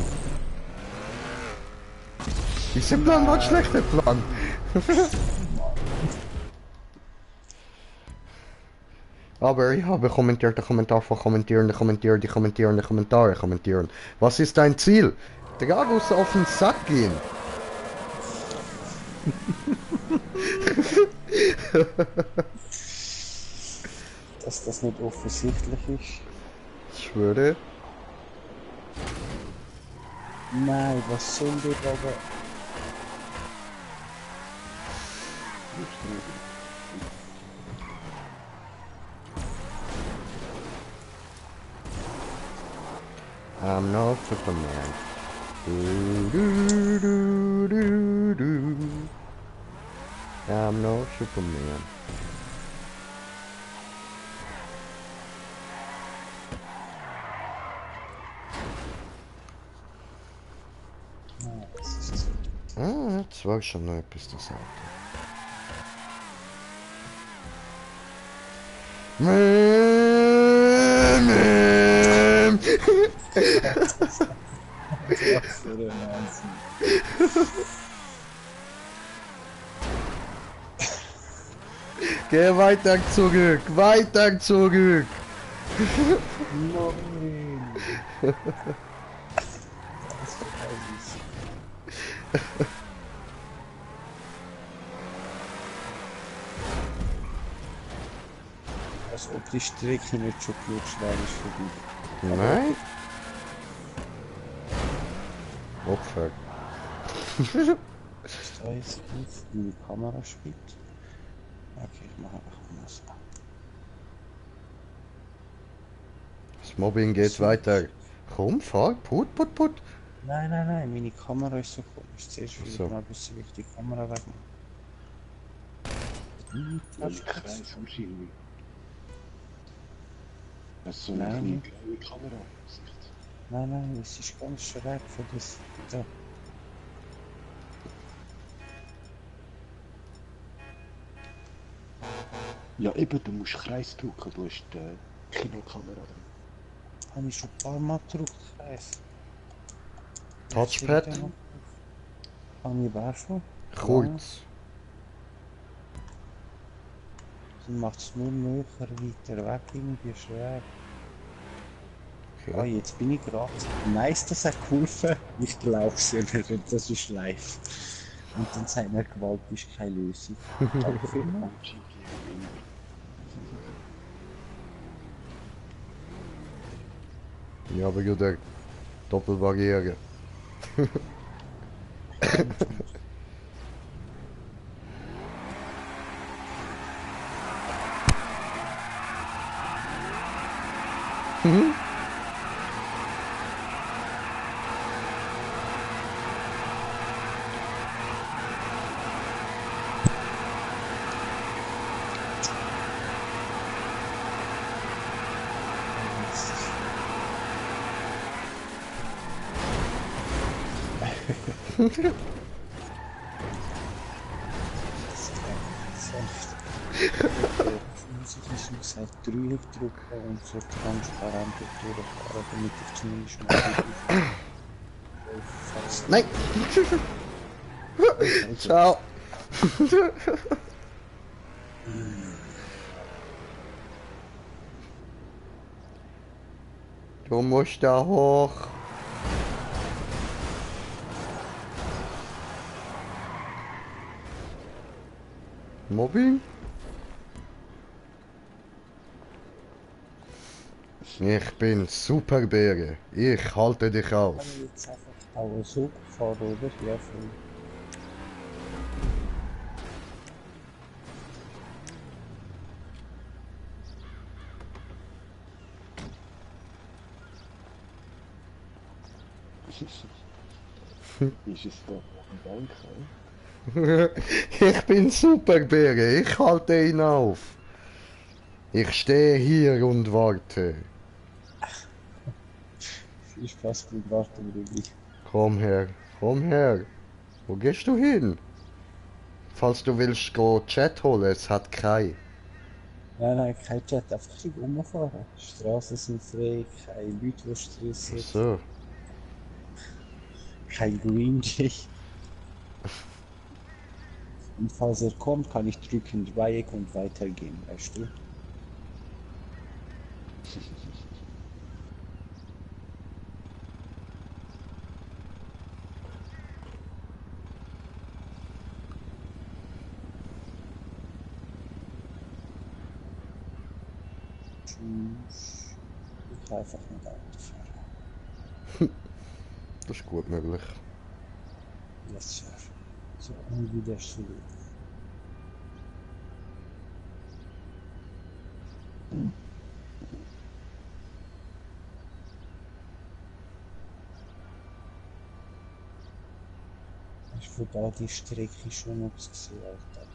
Dieser Plan war ein schlechter Plan. Aber ich habe kommentiert, der Kommentar von Kommentierende, kommentiert, die kommentierende Kommentare kommentieren. Was ist dein Ziel? Dragos auf den Sack gehen. Dass das nicht offensichtlich ist. Ich schwöre. Nein, was soll der aber? I'm no Superman. Do, do, do, do, do. I'm no Superman. Nein, das ist so. Ah, jetzt war schon noch etwas das Auto. Was für ein Wahnsinn. Geh weiter zurück, weiter zurück. Nein! Das ist total süß. Als ob die Strecke nicht schon klugschwer ist für dich. Nein? Opfer. Da ist jetzt meine Kamera spielt. Okay, ich mache einfach anders. Das Mobbing geht weiter. Komm, fahr, put. Nein, meine Kamera ist so komisch. Zuerst will So. ich mal wissen, wie ich die Kamera wegmache. Ich Kreis am Schildi. Das ist so Nein. eine kleine Kamera. Nein, es ist ganz schräg für das. Da. Ja, eben, du musst Kreis drücken, du hast die Kinokamera drin. Habe ich schon ein paar Mal gedrückt, Kreis. Touchpad? Habe ich wer schon? Kurz. Dann macht es nur näher weiter weg, irgendwie schräg. Ah, Okay. jetzt bin ich gerade. Nice, das hat geholfen. Ich glaube es nicht, das ist live. Und dann sagt mir, Gewalt ist keine Lösung. Danke vielmals. Ich habe wieder Doppelbarriere. Musik ist schon seit 3 drücken und so transparent durchfahren, damit ich zumindest mal fast Nein! Ciao! Du musst da hoch. Mobbing? Ich bin Superbäre. Ich halte dich auf. kann ich jetzt einfach auch so fahren, oder? Ja, voll. Ist es da ein Bank? Ich bin Superbäre. Ich halte ihn auf. Ich stehe hier und warte. Viel Spaß beim Warten, Ruby. Komm her, komm her. Wo gehst du hin? Falls du willst, go Chat holen, es hat kein. Nein, kein Jet, einfach ein bisschen rumfahren. Straßen sind frei, keine Leute, die Ach stressen, so. kein Green Jay. Und falls er kommt, kann ich drücken Dreieck und weitergehen, weißt du? Tschüss. Ich kann einfach nicht Auto fahren. Das ist gut möglich. Yes, Sir. So unwiderstehlich. Ich von da die Strecke schon ausgesehen, Alter.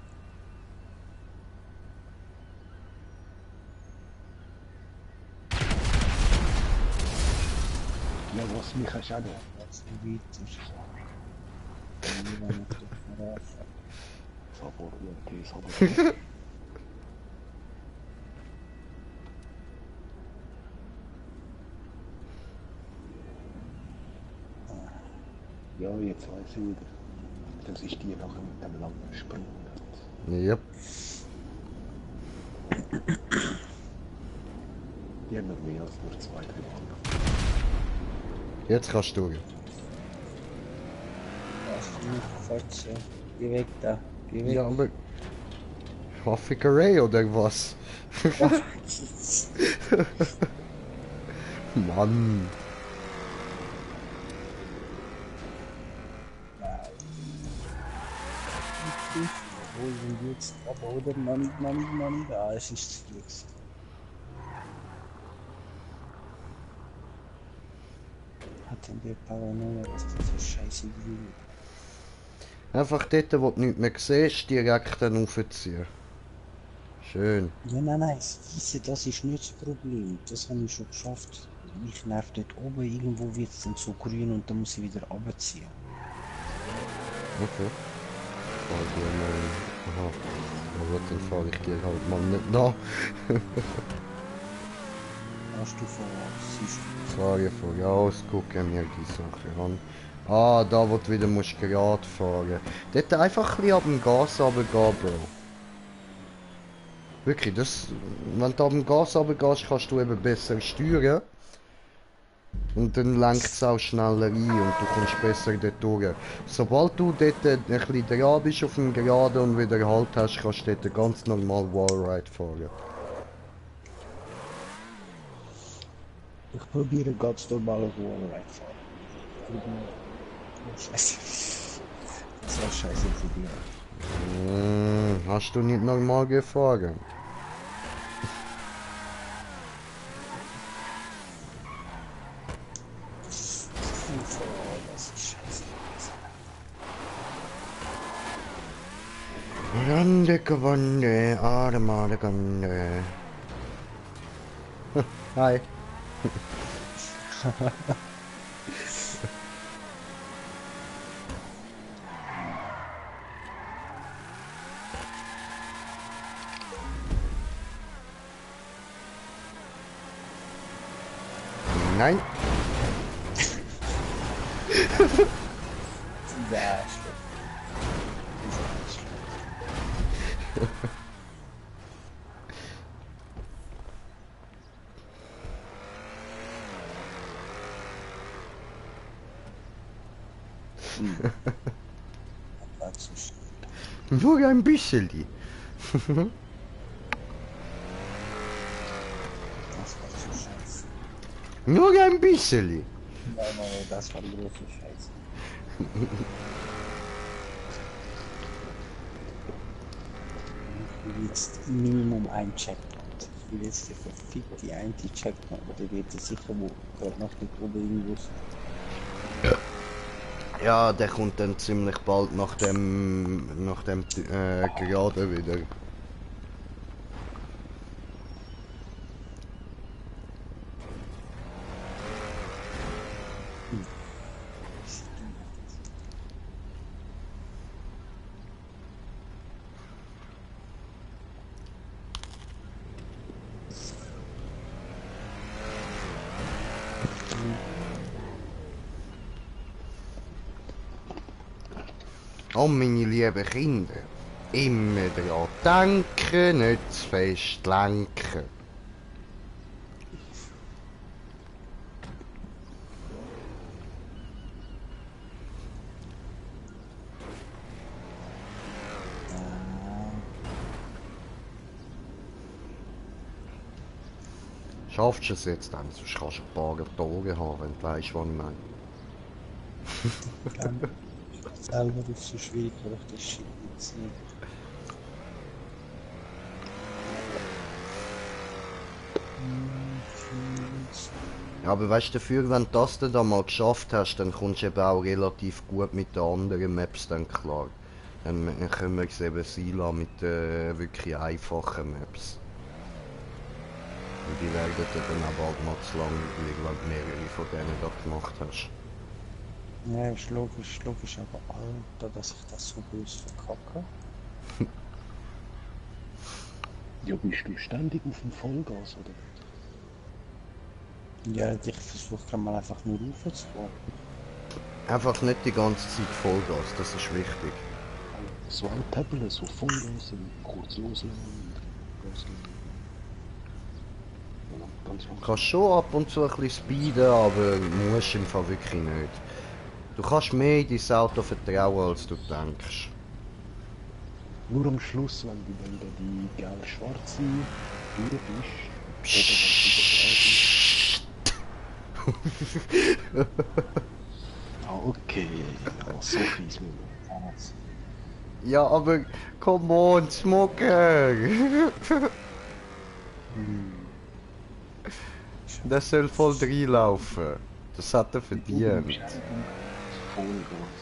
Ja, was mich hast du auch noch? Jetzt weiter. Hier noch der Sabor, UMP, Sabor. Ja, jetzt weiß ich wieder. Das ist die nachher mit dem langen Sprung. Yep. Die haben noch mehr als nur 2, 3 Mal. Jetzt kannst du durch. Lass mich quatschen. Geh weg da. Geh weg. Ja, aber... Haffigerei oder was? Mann. Wo sind wir jetzt? Aber oder Money. Da, es ist zu viel. Hat denn der Paranoia, dass diese Scheiße will? Einfach dort, wo du nichts mehr siehst, direkt dann raufziehen. Schön. Ja, nein, siehste, das ist nicht das Problem. Das habe ich schon geschafft. Mich nervt dort oben, irgendwo wird es dann so grün und dann muss ich wieder runterziehen. Okay. Fahr dir mal... Aha. Na gut, dann fahre ich dir halt mal nicht nach. Hast du voraus, siehst du. Fahre voraus, gucke mir die Sache an. Ah, da wo du wieder musst gerade fahren. Dort einfach ein bisschen ab dem Gas runtergehen, Bro. Wirklich, das... Wenn du ab dem Gas runtergehst, kannst du eben besser steuern. Und dann lenkt es auch schneller ein und du kommst besser dort durch. Sobald du dort ein bisschen dran bist auf dem Geraden und wieder Halt hast, kannst du dort ganz normal Wallride fahren. Ich probiere ganz normale Wallride fahren. Scheiße. Das war scheiße probieren. Hast du nicht normal gefahren? Das ist scheiße. Grande Gewande, Ademale Gande. Hi. Nein. Ja, Nur ein bisschen. Das war zu scheiße. Nur ein bisschen. Nein, das war große Scheiße. Ich will jetzt Minimum ein Checkpoint. Ich will jetzt die verfickte Anti-Checkpoint. Der wird sicher wo gerade noch nicht oben irgendwo sein. Ja, der kommt dann ziemlich bald nach dem Gerade wieder. Und meine lieben Kinder, immer daran denken, nicht zu fest lenken. Schaffst du es jetzt dann? Sonst kannst du ein paar Tage haben, wenn du weißt, was ich meine. Selber ist so schwierig, weil ich das Shit jetzt nicht. Ja, aber weißt du, dafür, wenn du das dann mal geschafft hast, dann kommst du eben auch relativ gut mit den anderen Maps dann klar. Dann können wir es eben sein lassen mit wirklich einfachen Maps. Und die werden dir dann auch bald mal zu langweilig, wenn du mehrere von denen da gemacht hast. Ja, ist logisch, aber Alter, dass ich das so böse verkacke. Ja, bist du ständig auf dem Vollgas, oder? Ja, ich versuche mal einfach nur raufzukommen. Einfach nicht die ganze Zeit Vollgas, das ist wichtig. So ein Tablet, so Vollgas und kurz loslassen und Gas geben. Ja, ganz Du langsam. kannst schon ab und zu ein bisschen speeden, aber musst im Fall wirklich nicht. Du kannst mehr in dein Auto vertrauen, als du denkst. Nur am Schluss, wenn du dann wieder die gelb-schwarze durch bist, oder ah, okay, ja, so fies mit mir. Ja, aber come on, Smoker! Der soll voll reinlaufen. Das hat er verdient. Vollgas.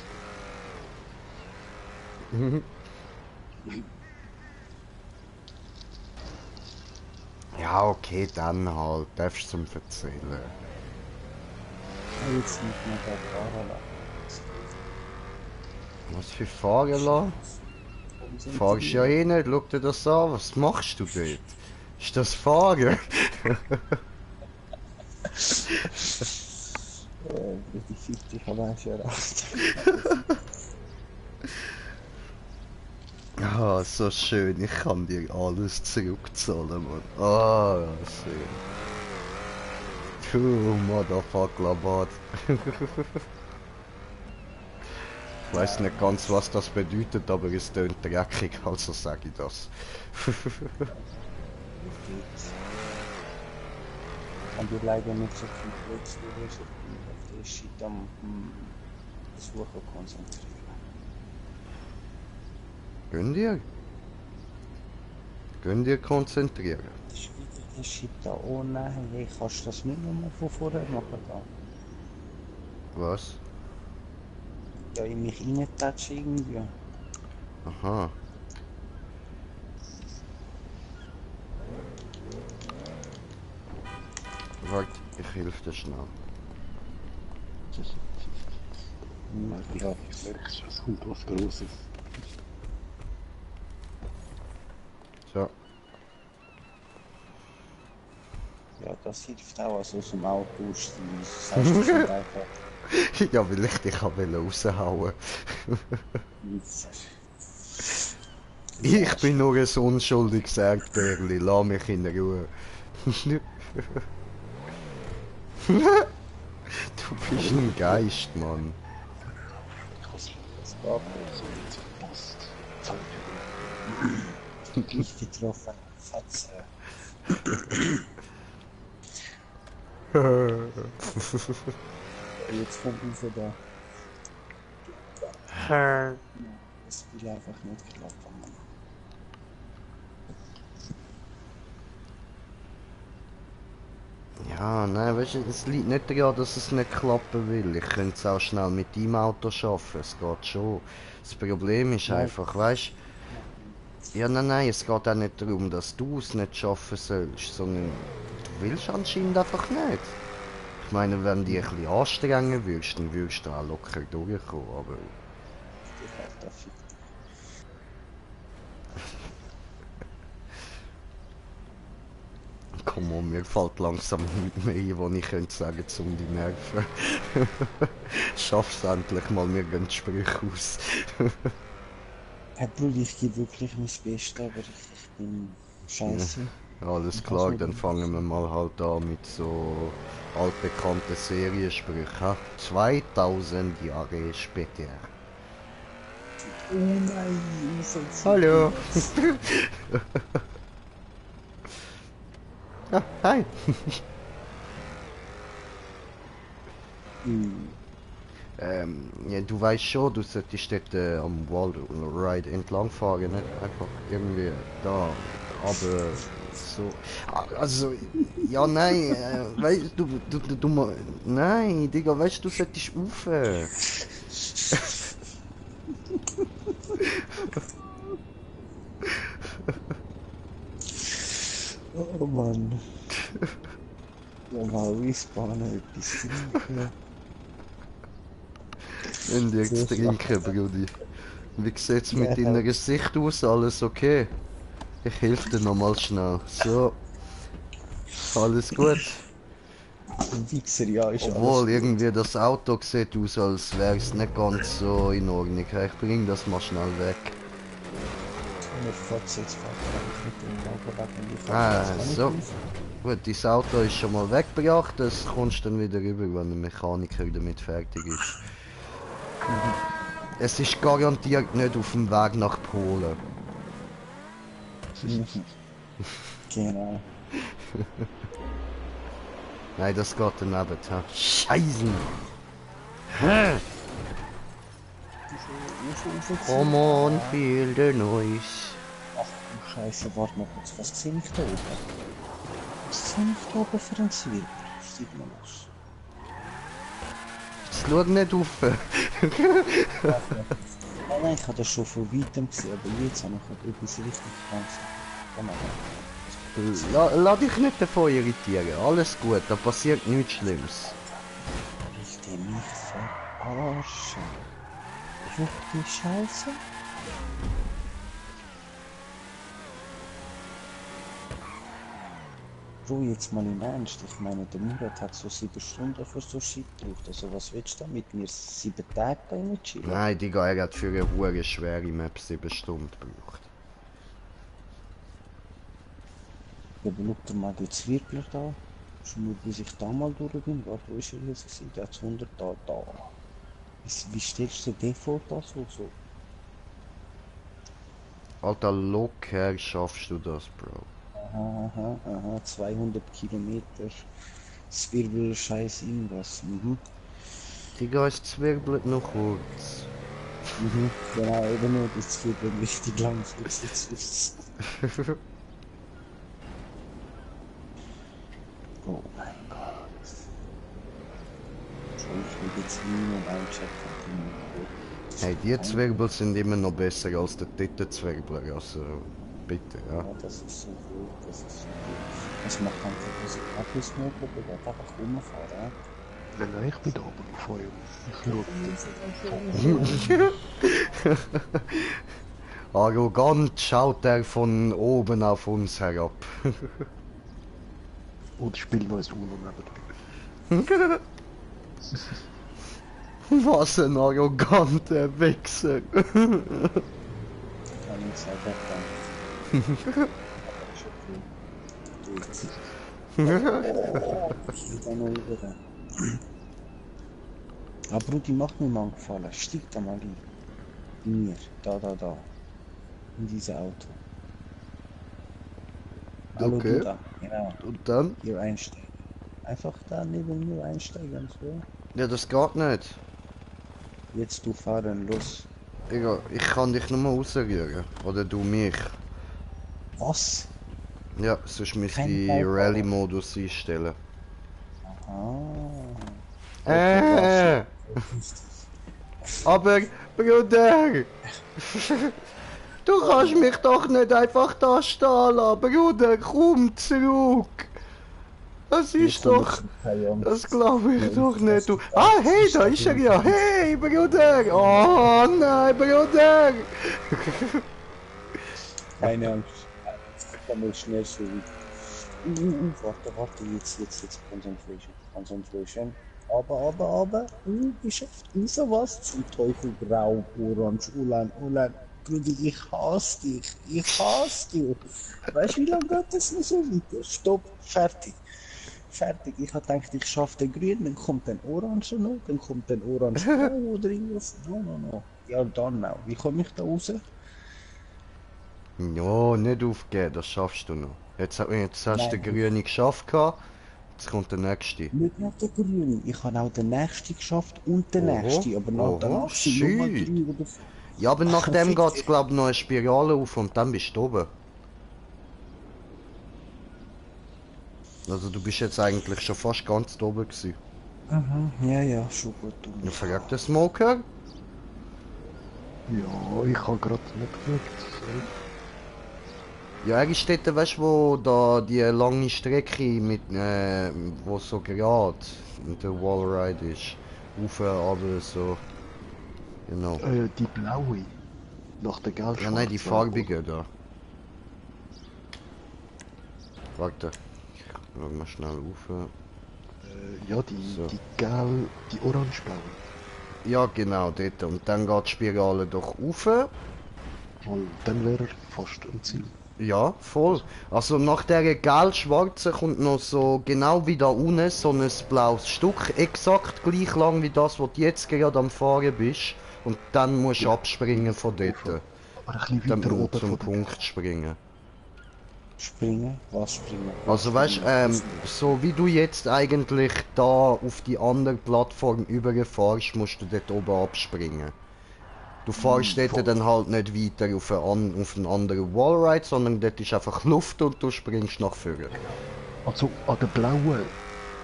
Ja, okay, dann halt. Darfst du zum Erzählen. Jetzt nicht mehr da fahren Was für Fahren lassen? lassen. Fahrst ja eh nicht, schau dir das an. Was machst du dort? Ist das Fahren? Die 50 habe ich erreicht. Ah, so schön. Ich kann dir alles zurückzahlen, Mann. Ah, schön. Du Motherfucker, Bad. Ich weiß nicht ganz, was das bedeutet, aber es tönt dreckig, also sage ich das. Ich kann dir leider nicht so viel Platz lösen, ich bin auf den Shit am Suchen konzentrieren. Gönn dir konzentrieren. Das ist wieder der Shit da. Oh nein, hey, kannst du das nicht nochmal von vorher machen da? Was? Ja, in mich reintatschen irgendwie. Aha. Warte, ich helfe dir schnell. Ja, ich merke, es kommt was Grosses. So. Ja, das hilft auch, also aus dem Auto aussteigen. Das heißt, das sind einfach Ja, weil ich dich raushauen. Ich bin nur ein unschuldiges Erdbeerli, lass mich in Ruhe. Du bist ein Geist, Mann. Ich hab's Gott, so jetzt verpasst. nicht getroffen. Fatze. Jetzt kommt Uwe da. Das will einfach nicht klappen, Mann. Ja, nein, weißt du, es liegt nicht daran, dass es nicht klappen will. Ich könnte es auch schnell mit deinem Auto schaffen, es geht schon. Das Problem ist Nein. einfach, weißt du, ja, nein, es geht auch nicht darum, dass du es nicht schaffen sollst, sondern du willst anscheinend einfach nicht. Ich meine, wenn du dich ein bisschen anstrengen würdest, dann würdest du auch locker durchkommen, aber... Ich hab das Shit. Komm on, mir fällt langsam nichts mehr ein, was ich könnte sagen, um die Nerven. Schaff's endlich mal, mir gehen die Sprüche aus. Herr Bruder, ich gebe wirklich mein Bestes, aber ich bin scheiße. Alles Ich klar, weiß dann nicht, fangen wir mal halt an mit so altbekannten Seriensprüchen. 2000 Jahre später. oh nein, Hallo. Ah, hi. Ja, du weißt schon, du solltest dort am Wall Ride entlang fahren, nicht einfach irgendwie da, aber so. Also, ja, nein, weißt nein, Digga, weißt du, solltest rauf. Oh Mann. Ja, mal Respawn etwas trinken. Wenn die jetzt Sehr trinken, flach. Brudi. Wie sieht's mit Ja, deiner halt. Gesicht aus? Alles okay? Ich helfe dir nochmal schnell. So, alles gut? Wichser, ja, ist alles Obwohl, gut. irgendwie das Auto sieht aus, als wäre es nicht ganz so in Ordnung. Ich bring das mal schnell weg. Mir fährt jetzt eigentlich mit dem Wagen weg und ich fahre Ah, das kann ich so. raus. Gut, dein Auto ist schon mal weggebracht. Das kommst dann wieder rüber, wenn der Mechaniker damit fertig ist. Es ist garantiert nicht auf dem Weg nach Polen. Genau. Nein, das geht daneben. Ha? Scheißen! Hä? Come on, feel the noise. Ach du Scheiße, warte mal kurz, was sehe ich da oben? Was sehe ich da oben für ein Zwirbel? Sieht man aus. Jetzt schau nicht auf. Nein, ich habe das schon von weitem gesehen, aber jetzt habe ich etwas richtig Angst. Komm mal. Lass dich nicht davon irritieren. Alles gut, da passiert nichts Schlimmes. Ich will mich verarschen. Juckt die Scheiße? Bro, jetzt mal im Ernst. Ich meine, der Murat hat so 7 Stunden für so Shit gebraucht. Also was willst du da mit mir 7 Tage da rein chillen? Nein, Digga, er hat für eine hure schwere Map 7 Stunden gebraucht. Ja, aber schau dir mal die Zwirbler da. Schon nur bis ich da mal durch bin. Warte, wo ist er jetzt gewesen? Der hat 100 da. Wie stellst du dir vor, das so? Alter, locker schaffst du das, Bro. Aha, 200 Kilometer. Zwirbel, Scheiß, irgendwas. Digga, es zwirbelt noch kurz. Genau, eben nur das Zwirbel richtig lang. Jetzt. Oh mein Gott. So, ich will jetzt niemand einchecken. Hey, die Zwirbel sind immer noch besser als der dritte Zwirbler, also bitte, ja. Ja, das ist so gut, das ist so gut. Was macht dann für diese Abismo, wo wir einfach rumfahren? Nein, ich bin da oben vor ihm. Ich schaue. Arrogant schaut er von oben auf uns herab. Und ich spiele noch ein Uno nebenbei. Was ein arroganter Wichser. Kann ich sagen, ich da noch über. Aber Brudi, macht mir mal einen Gefallen. Steig da mal ein. In mir. Da. In dieses Auto. Hallo, Okay. du da. Genau. Und dann? Hier einsteigen. Einfach da neben mir einsteigen. So. Ja, das geht nicht. Jetzt du fahren, los. Digga, ich kann dich nur rausrühren. Oder du mich. Was? Ja, sonst müsste Kein ich Beifahrer. Rallye-Modus einstellen. Ah. Aber, Bruder! Du kannst mich doch nicht einfach da stehen lassen, Bruder, komm zurück! Das ist doch... Das glaube ich doch nicht, du... Ah, hey, da ist er ja! Hey, Bruder! Oh nein, Bruder! Keine Angst. Ich kann mal schnell so. Warte, jetzt Concentration. Aber, Geschäft, ist was? Zum Teufel, grau, orange, Ulan. Brudi, ich hasse dich. Ich hasse dich. Weißt du, wie lange geht das noch so weiter? Stopp, fertig. Fertig. Ich habe gedacht, ich schaffe den grün, dann kommt ein orange noch, dann kommt ein orange-blau oder irgendwas. No, no, no. Ja, dann auch. Wie komme ich da raus? Ja, nicht aufgeben, das schaffst du noch. Jetzt hast du Nein, den Grüne geschafft gehabt, jetzt kommt der nächste. nicht nach der grünen. Ich habe auch den nächsten geschafft und den Oho, nächsten. Aber oho, danach sind nochmal shit. 3 oder 4. Ja, aber nach dem Fick geht's dich. glaub noch eine Spirale auf und dann bist du oben. Also du bist jetzt eigentlich schon fast ganz oben gewesen. Aha, ja, ja, schon gut. Ja, fragt der Smoker? Ja, ich habe gerade nicht geschaut. Sorry. Ja, er ist dort, weißt du, wo da die lange Strecke mit, wo so gerade mit der Wallride ist. Rauf, runter, so. Genau. Die blaue. Nach der gelb Ja, nein, die farbige da. Warte. Schau mal schnell rauf. Ja, die, So. die gelb, die orange-blaue. Ja, genau, dort. Und dann geht die Spirale doch rauf. Und dann wäre er fast am Ziel. Ja, voll. Also nach der gelb-schwarzen kommt noch so genau wie da unten so ein blaues Stück, exakt gleich lang wie das, wo du jetzt gerade am Fahren bist. Und dann musst du abspringen von dort. Aber ein bisschen Dann weiter oben zum von der Punkt springen. Springen? Was springen? Also weißt so wie du jetzt eigentlich da auf die andere Plattform überfährst, musst du dort oben abspringen. Du fährst dort dann halt nicht weiter auf einen anderen Wallride, sondern dort ist einfach Luft und du springst nach vorne. Also an der blauen,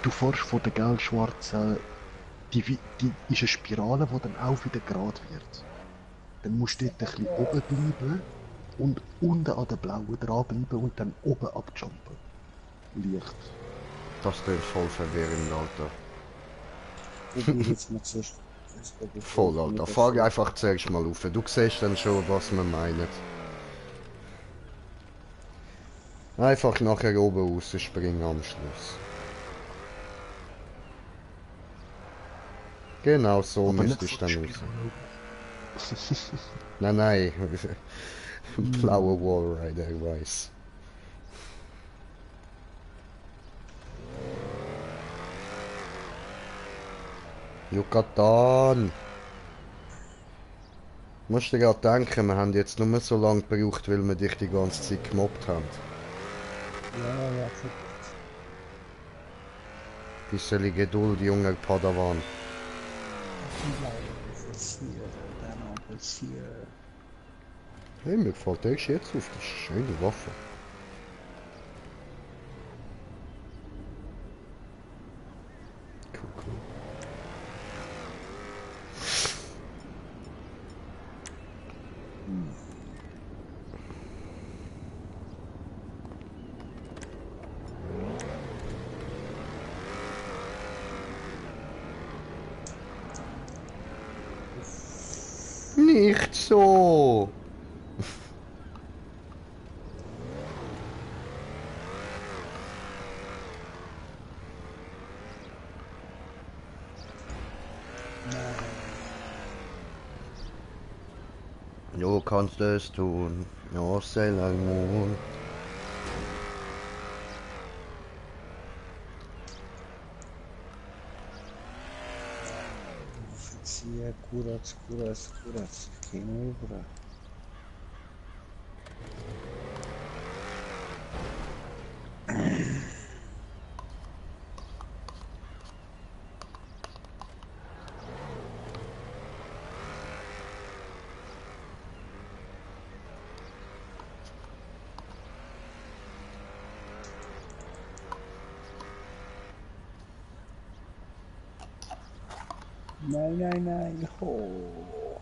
du fährst von der gelb-schwarzen, die ist eine Spirale, die dann auch wieder gerade wird. Dann musst du dort ein bisschen oben bleiben und unten an der blauen dranbleiben und dann oben abjumpen. Leicht. Das ist voll verwirrend, Alter. Ich bin jetzt mal zuerst. Voll, Alter. Fahr einfach zuerst mal auf. Du siehst dann schon, was wir meinen. Einfach nachher oben raus springen am Schluss. Genau so Aber nicht müsstest du von der dann raus. Spirale. Nein, nein. Blauer Wallrider, ich weiß. Yucatan! Musst du dir gerade denken, wir haben jetzt nur so lange gebraucht, weil wir dich die ganze Zeit gemobbt haben. Ja, ja, gut. Bisschen Geduld, junger Padawan. Hey, mir gefällt der jetzt auf, das ist eine schöne Waffe. Cool, cool. Nicht so! Du kannst es tun, ja, Sailor Moon. Offizier, Kuratz, Kuratz, Kuratz. Gehen wir über. Nein, nein, nein. Oh.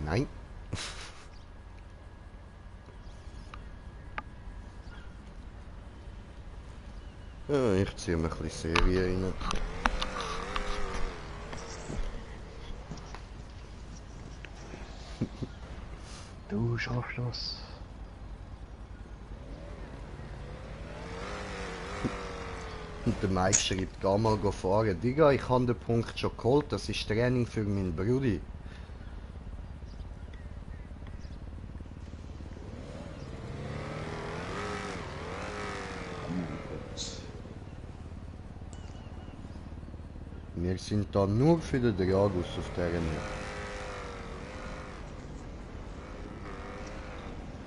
Nein. Ja, ich ziehe mir ein bisschen Serie rein. Du schaffst das. Und der Mike schreibt, geh mal fahren. Digga, ich habe den Punkt schon geholt, das ist Training für meinen Brudi. Oh mein Gott. Wir sind da nur für den Dragus auf der Nähe.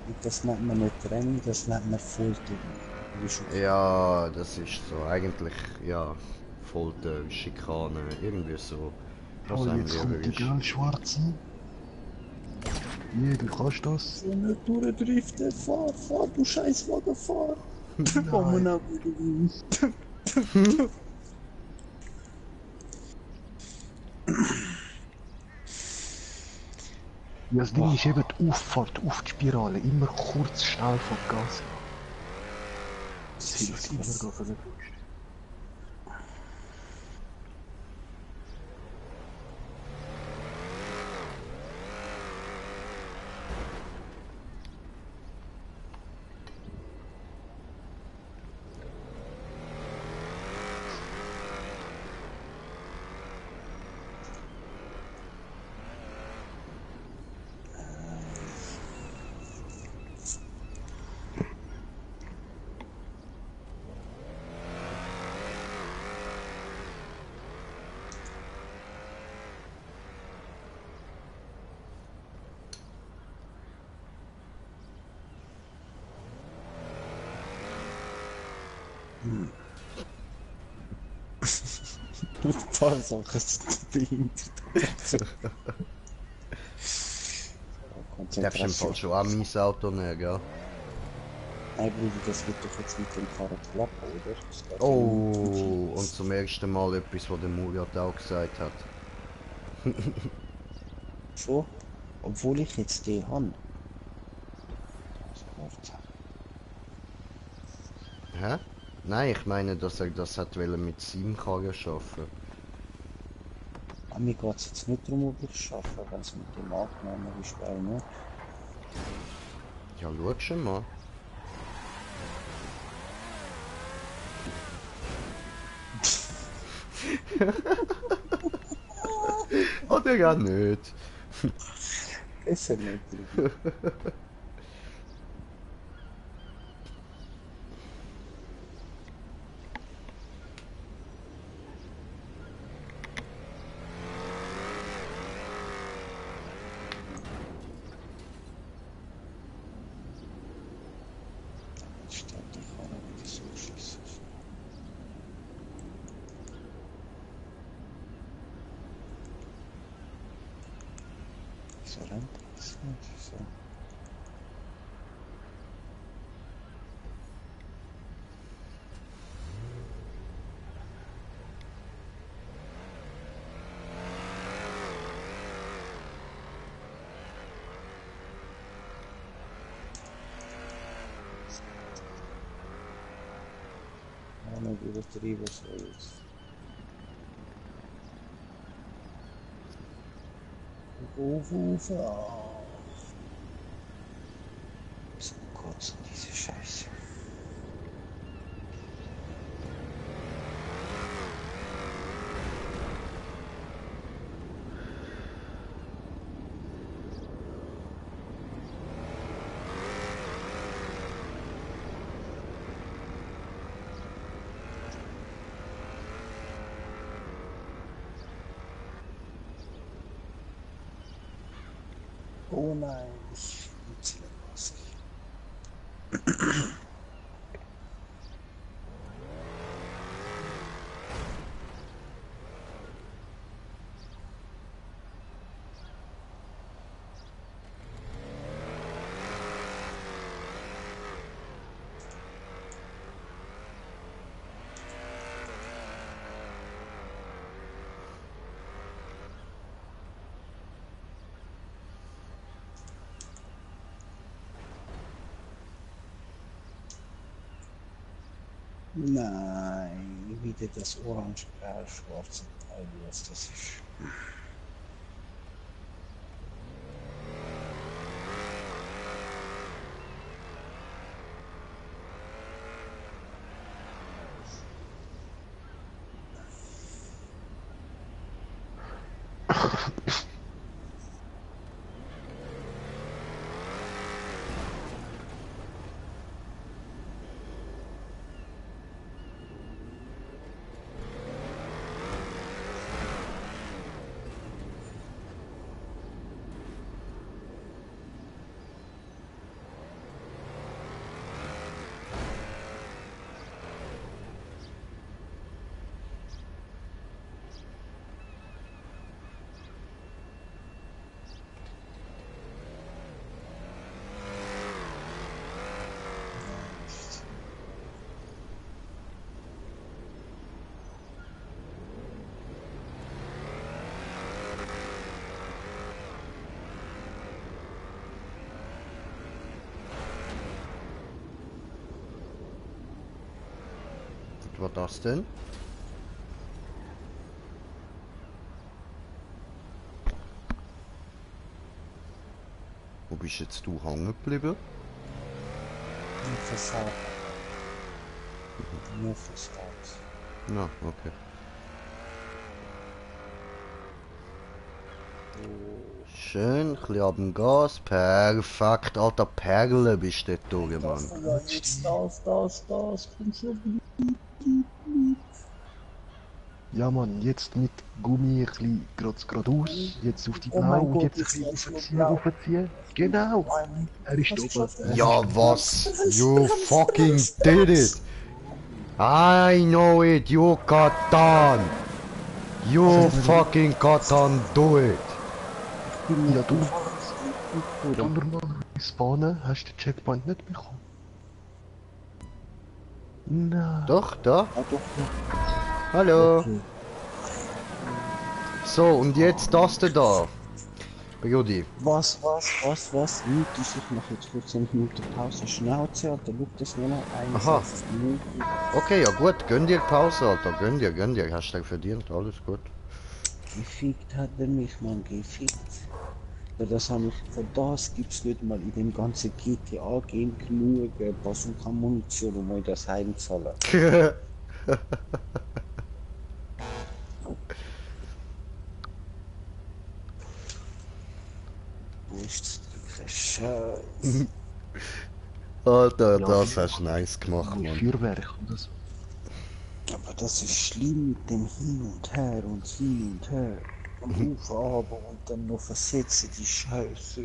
Und das nennt man nicht Rennen, das nennt man Folter. Wie schon gesagt. Ja, das ist so. Eigentlich, ja, Folter, Schikane, irgendwie so. Was Oh, einem jetzt lieber kommt die ist. Gelb-Schwarze. Nee, du kannst das. So nicht durchdriften, fahr, du Scheißwagen, fahr. Komm Nein. mal Ja, das Ding ist eben die Auffahrt auf die Spirale. Immer kurz schnell vom Gas. Das hilft immer, dass du nicht rutscht. Ein paar Sachen sind behindert. Darfst du im Fall schon auch mein Auto nehmen, gell? Nein, Bruder, das wird doch jetzt mit dem Karren klappen, oder? Das geht ja Oh, nicht. und zum ersten Mal etwas, was der Murat auch gesagt hat. Schon? Obwohl ich jetzt den habe. Warte. Hä? Nein, ich meine, dass er das hat wollen mit seinem Karren schaffen. Mir geht es jetzt nicht darum, ob ich es schaffe, wenn es mit dem angenommen ist, weil nicht. Ja, schau schon mal. Oder gar nicht. Besser nicht. Bruder. Jetzt steht der Karren wieder so scheiße. So rennt das nicht. So. Ja, nicht übertrieben so jetzt. Ruf. So kurz diese Scheiße. Oh nein, ich nutze was. Nein, wieder das orange-grau-schwarze Teil, was das ist. Was war das denn? Wo bist jetzt du hängen geblieben? Nur Fassade. Nur Fassade. Na, okay. Schön, ein bisschen ab dem Gas. Perfekt, alter Perle bist du dort, Mann. Ja, jetzt das, kommt schon wieder. Ja Mann, jetzt mit Gummi ein bisschen geradeaus, jetzt auf die Oh Blau mein und Gott, jetzt ein jetzt bisschen lass nur aufziehen, blau. aufziehen. Genau! Nein, Er ist hast du oben. geschafft? Ja, was? You fucking did it! I know it, you Katan! You fucking Katan, do it! Ja, du normal spawnen, hast du den Checkpoint nicht bekommen. Nein. Doch, da. Ah, doch, noch. Hallo. Okay. So, und jetzt das da. Brudi. Was? Minute, ich mache jetzt 15 Minuten Pause. Schnauze, Alter, schau das nur noch. Aha. 61 Minuten. Okay, ja gut, gönn dir Pause, Alter. Gönn dir. Hast du verdient, alles gut. Gefickt hat er mich, Mann, gefickt. Für das gibt's nicht mal in dem ganzen GTA-Game genug Bazooka-Munition, um euch das heimzahlen. Wo ist das Scheiße? Alter, Ja, das hast du nice gemacht, Mit Mann. Feuerwerk und so. Aber das ist schlimm mit dem Hin und Her und Hin und Her. Und aufhaben und dann noch versetzen, die Scheiße.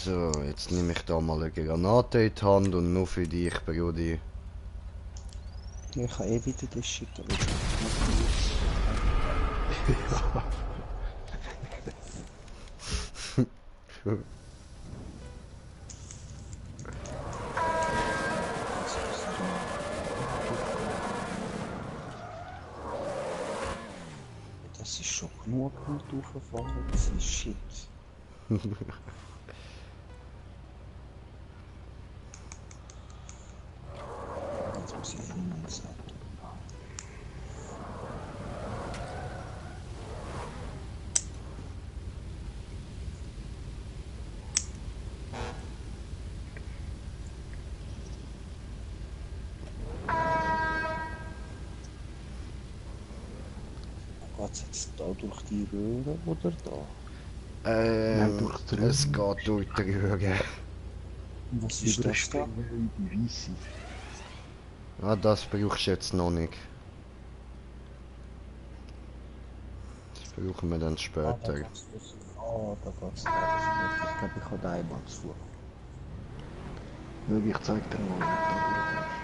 So, jetzt nehme ich da mal eine Granate in die Hand und nur für dich, Brudi. Ja, ich habe eh wieder das Shit, aber jetzt das ist schon genug mit aufgefahren, das ist Shit. Jetzt muss ich hinsetzen. Geht's jetzt da durch die Röhre oder da? Nein, durch die Es Röhre. geht durch die Röhre. Und was ist das da? Die Weisse. Ah, das brauchst du jetzt noch nicht. Das brauchen wir dann Ah, da später. geht's los. Ah, da geht's los. Ich glaube, ich habe da einmal zu. Schau, ich zeig dir mal, wie du da durchkommst.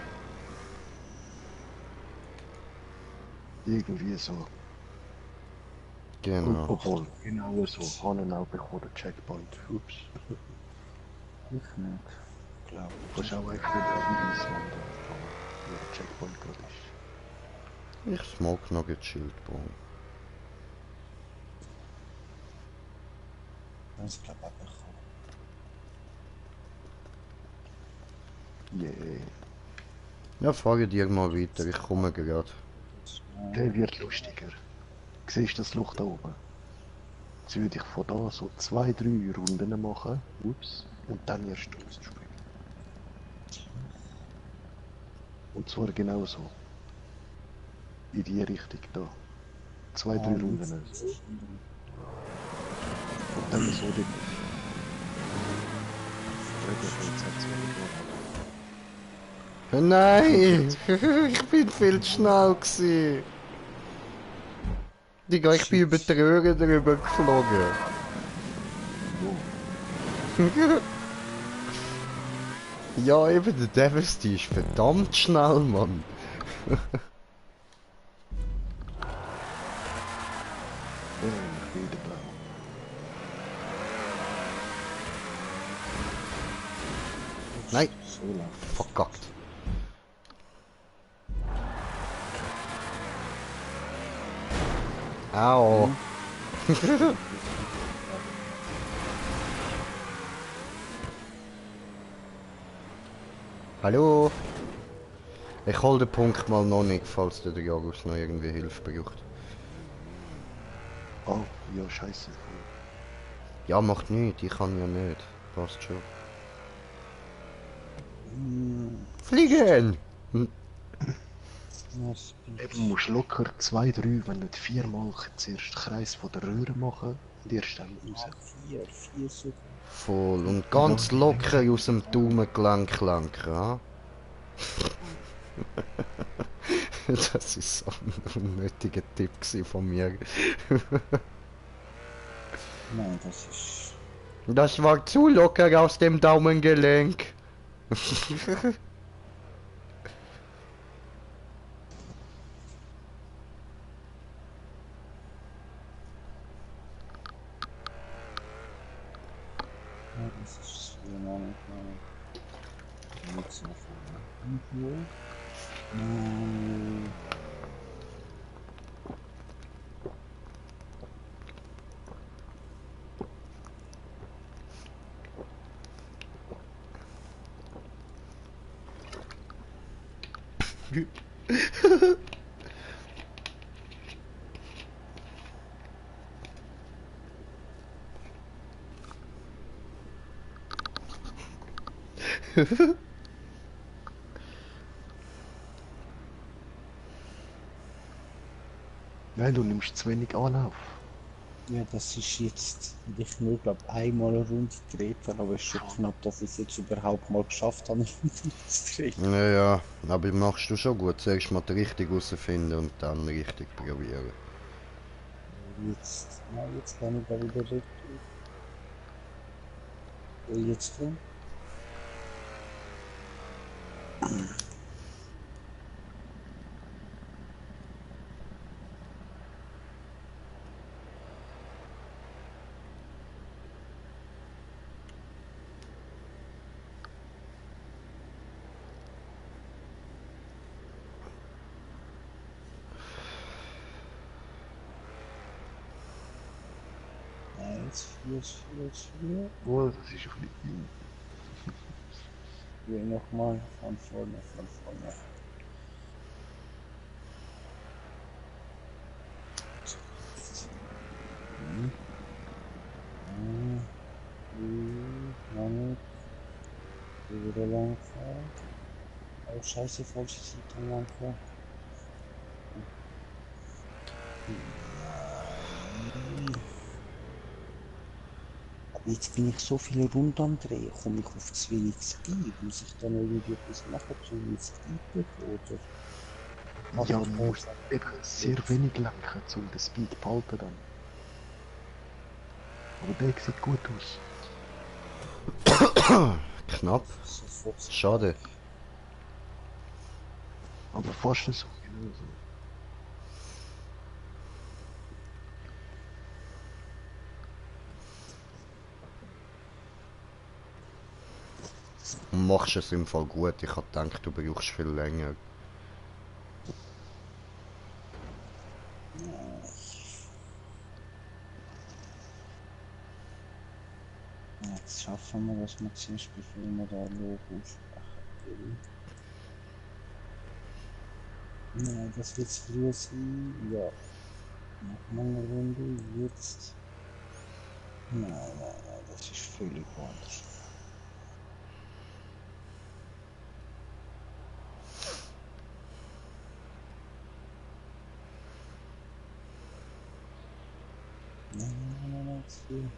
Irgendwie so. Genau. Obwohl, genau so. Haben auch bekommen, den Checkpoint. Ups. Ich nicht. Glaube Du kannst auch einfach wieder an die Weisse wandern, wo der Checkpoint gerade ist. Ich smoke noch gechillt, Bro. ich glaube auch bekommen. Yeah. Ja, frage dir mal weiter, ich komme gerade. Der wird lustiger. Siehst du das Loch da oben? Jetzt würde ich von da so 2, 3 Runden machen. Ups. Und dann erst rausspringen. Und zwar genau so. In die Richtung da. 2, 3 Runden. Und dann so die. Nein! Ich bin viel zu schnell gewesen. Digga, ich bin über die Röhre drüber geflogen. Ja, eben, der Devasty ist verdammt schnell, Mann. Wieder blau. Nein, So lang. verkackt. Au. Hallo? Ich hol den Punkt mal noch nicht, falls der Jagus noch irgendwie Hilfe braucht. Oh, ja, scheiße. Ja, macht nichts, ich kann ja nicht. Passt schon. Fliegen! Hm. Ja, Speed. Eben, du musst locker 2, 3, wenn nicht 4 Mal zuerst Kreis von der Röhre machen und erst dann raus. Ah, vier sogar. Voll und ganz Ja, locker aus dem Daumengelenk lenken, ja? Das ist so ein unnötiger Tipp gewesen von mir. Nein, das ist... Das war zu locker aus dem Daumengelenk. Ja, das ist so noch nicht so viel. Nein, du nimmst zu wenig Anlauf. Ja, das ist jetzt, ich nur glaube einmal eine Runde gedreht habe, aber es ist schon knapp, dass ich es jetzt überhaupt mal geschafft habe, eine Runde zu drehen. Ja, aber machst du schon gut. Zuerst mal die richtig herausfinden und dann richtig probieren. Jetzt, na, jetzt kann ich da wieder retour. Jetzt kommt. Ja, jetzt vier. Oh, das ist ein bisschen... Hier nochmal von vorne, von vorne. Noch nicht. Wieder lang fahren. Oh, scheiße, falsche Seite lang fahren. Aber jetzt bin ich so viele Runden am Drehen, komme ich auf zu wenig Speed. Muss ich dann irgendwie etwas machen, um mit Speed zu bekommen, oder? Mach Ja, ich du das musst einfach eben sehr wenig lenken, um den Speed zu behalten dann. Aber der sieht gut aus. Knapp. sofort? Schade. Aber fast so genauso. Machst es im Fall gut. Ich hab gedacht, du brauchst viel länger. Jetzt schaffen wir das mal zuerst, bevor wir da Logo aussprechen. Nein, das wird früher sein. Ja. Nochmal eine Runde. Jetzt. Nein, das ist völlig anders. Nein, zu viel.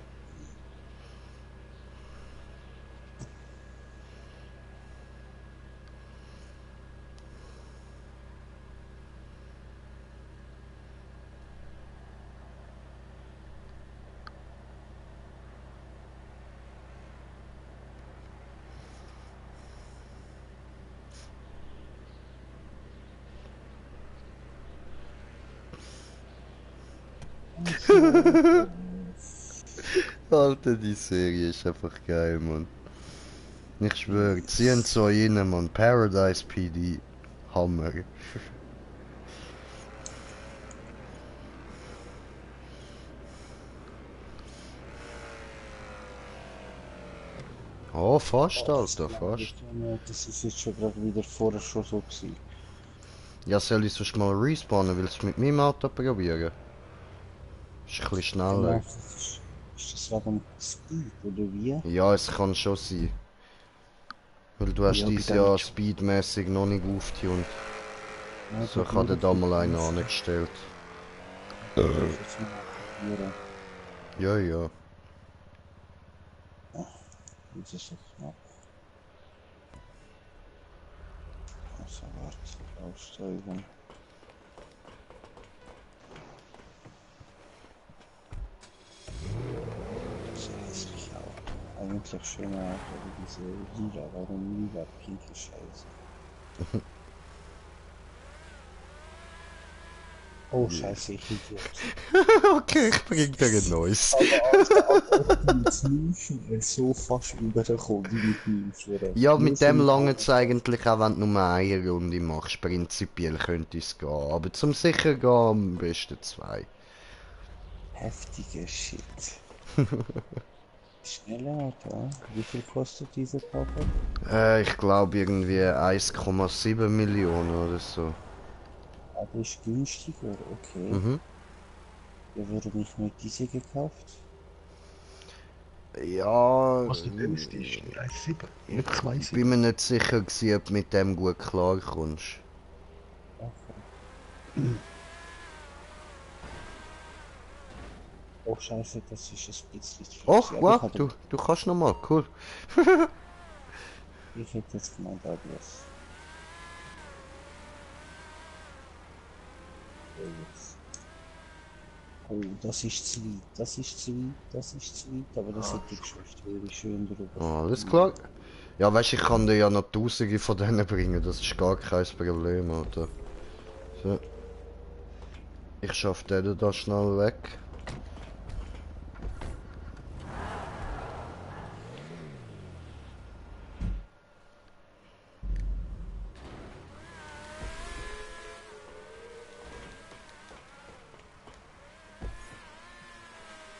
Alter, die Serie ist einfach geil, Mann. Ich schwöre, ziehen so rein, Mann. Paradise PD. Hammer. Oh, fast, Das Alter, fast. das ist jetzt schon gerade wieder vorher schon so gewesen. Ja, soll ich sonst mal respawnen? Willst du mit meinem Auto probieren? Ist ein bisschen Du schneller. meinst, ist das wegen Speed oder wie? Ja, es kann schon sein. Weil du hast Ja, bei dies dem Jahr ist speedmäßig noch nicht aufgetunt. Ja, So, ich habe dir da mal einen angestellt. Ich jetzt mal probieren. Ja, ja. Das ist jetzt noch. Also, warte, aussteigen. Das ist ein hässliches Auto. Eigentlich schöner Auto wie diese Lila. Warum Lila? Pinke Scheiße. Oh, Scheiße, ich Idiot. Okay, ich bring dir ein neues. Aber mit München ist so fast übergekommen wie mit meinem Schwere. Ja, Nur mit so dem mit lange es eigentlich auch, wenn du nur eine Runde machst. Prinzipiell könnte es gehen. Aber zum sicher gehen am besten zwei. heftiger Shit. Schneller Auto, wie viel kostet diese Koffer? Ich glaube irgendwie 1,7 Millionen oder so. Ah, das ist günstiger, okay. Mhm. Ja, warum nicht mit diese gekauft? Ja, was der dünnste ist. 1,7 oder ich bin 2,7. mir nicht sicher gewesen, ob du mit dem gut klarkommst. Okay. Oh Scheiße, das ist ein bisschen zu Och, viel. Aber wow, du kannst noch mal, cool. ich hätte jetzt gemeint, Douglas. So, jetzt. Oh, das ist zu weit, das ist zu weit, das ist zu weit, aber das hätte ich geschafft, wäre ich schön drüber. Alles klar. Ja, weißt du, ich kann dir ja noch tausende von denen bringen, das ist gar kein Problem, Alter. So. Ich schaff den da schnell weg.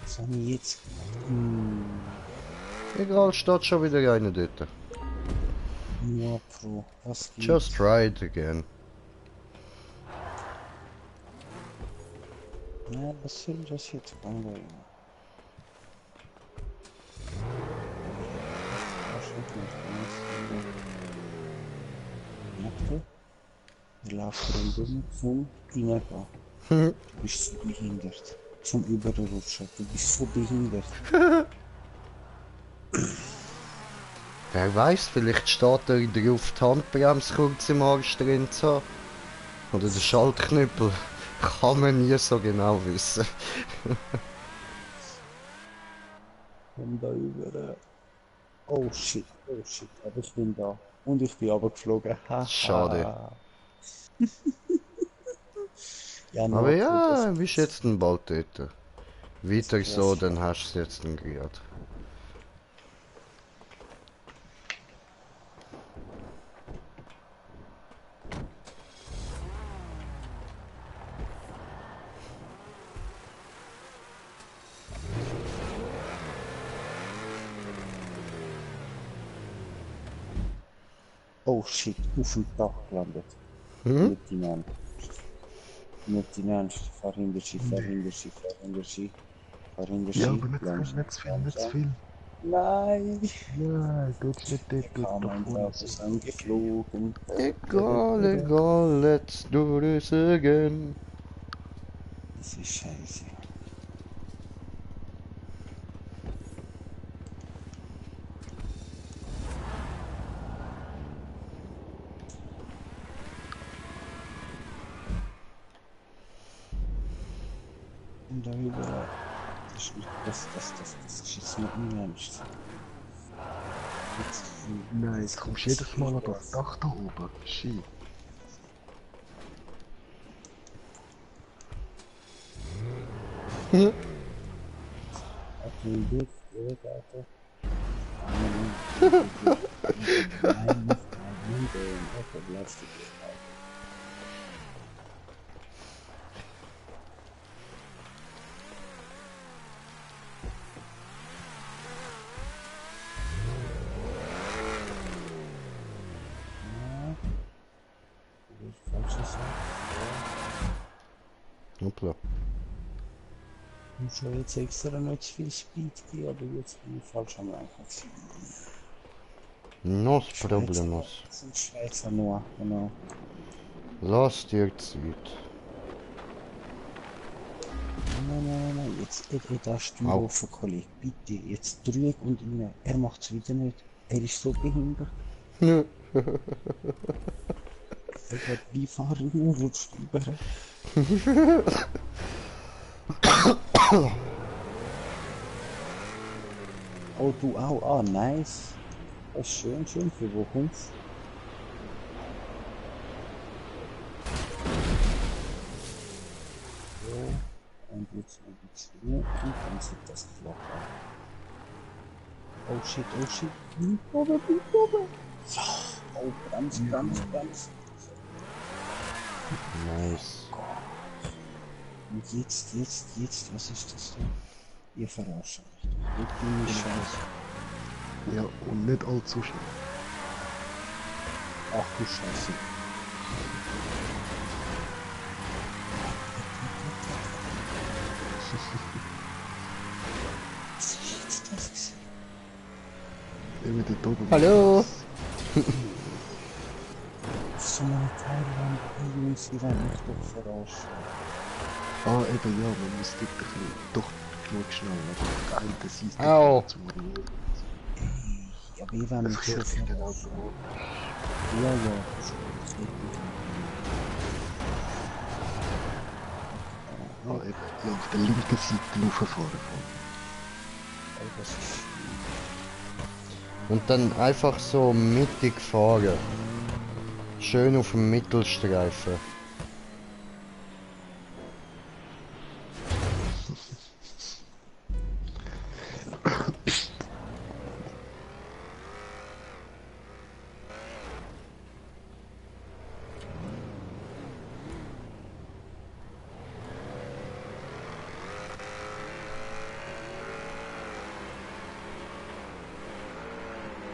Was habe ich jetzt gemacht? Egal, steht schon wieder einer dort. Nur Pro, was geht? Just try it again. Ja, was soll das jetzt angehen? Warte, wir laufen rundum zum Dinosaurier. Du bist so behindert. Zum Überrutschen. Du bist so behindert. Wer weiß, vielleicht steht er drauf, die Handbremse kurz im Arsch drin zu haben. Oder der Schaltknüppel. Kann man nie so genau wissen. Komm da über. Oh shit, aber ich bin da. Und ich bin aber geflogen. Schade. Haha. Ja, Aber no, Pro, ja, das bist jetzt ein bald dort. Weiter das so, wär's. dann hast du es jetzt dann gerade. Oh shit, auf dem Dach gelandet. Hm? Nicht in Ernst. Nicht in Ernst. Verhinder sie, verhinder sie, verhinder sie. Verhinder sie. Ja, aber nicht zu viel, Langsam, nicht zu viel, nicht zu langsam. viel. Nein! Nein, tut's nicht dort, Hier tut kam da ein vorne. Autos angeflogen. Egal, egal, let's do this again. Das ist scheiße. Und da über. Das ist jetzt nicht im Ernst. Jetzt, Nein, jetzt kommst du jedes Mal an das Dach da oben. Shit. okay, geht, Alter. Nein, nicht mein Leben. Okay, bleibst du hier. Hoppla. Ich soll jetzt extra nicht zu viel Speed geben, aber jetzt bin ich falsch am Lenken. Nos Problemos. Das sind Schweizer nur, genau. Lass dir Zeit. Nein, jetzt, da ist du Au. offen, Kollege. Bitte, jetzt drück und rein. Er macht's wieder nicht. Er ist so behindert. Er hat wie fahren und rutscht über. Oh, du auch. Ah, nice. Das ist schön, schön. Für wo kommst du? So. Und jetzt ein bisschen mehr. Und dann sieht das flach aus. Oh shit, oh shit. Blieb oben. So. Oh, Bremse. Nice. Und jetzt, was ist das da? Ihr verarscht mich. Ich bin nicht scheiße. Ja, und nicht allzu schnell. Ach du Scheiße. Was ist jetzt das gewesen? Eben dort oben. Hallo. So eine Thailand, die Jungs, die werden mich doch verarschen. Ah, eben ja, man muss dort ein bisschen, doch genug schnell, aber geil, das ist Au. zu Ja, aber die werden mich schon verarschen. Ja, das geht gut. Ah, eben, ja, auf der linken Seite rauffahren. Oh, das ist... Und dann einfach so mittig fahren. Schön auf dem Mittelstreifen.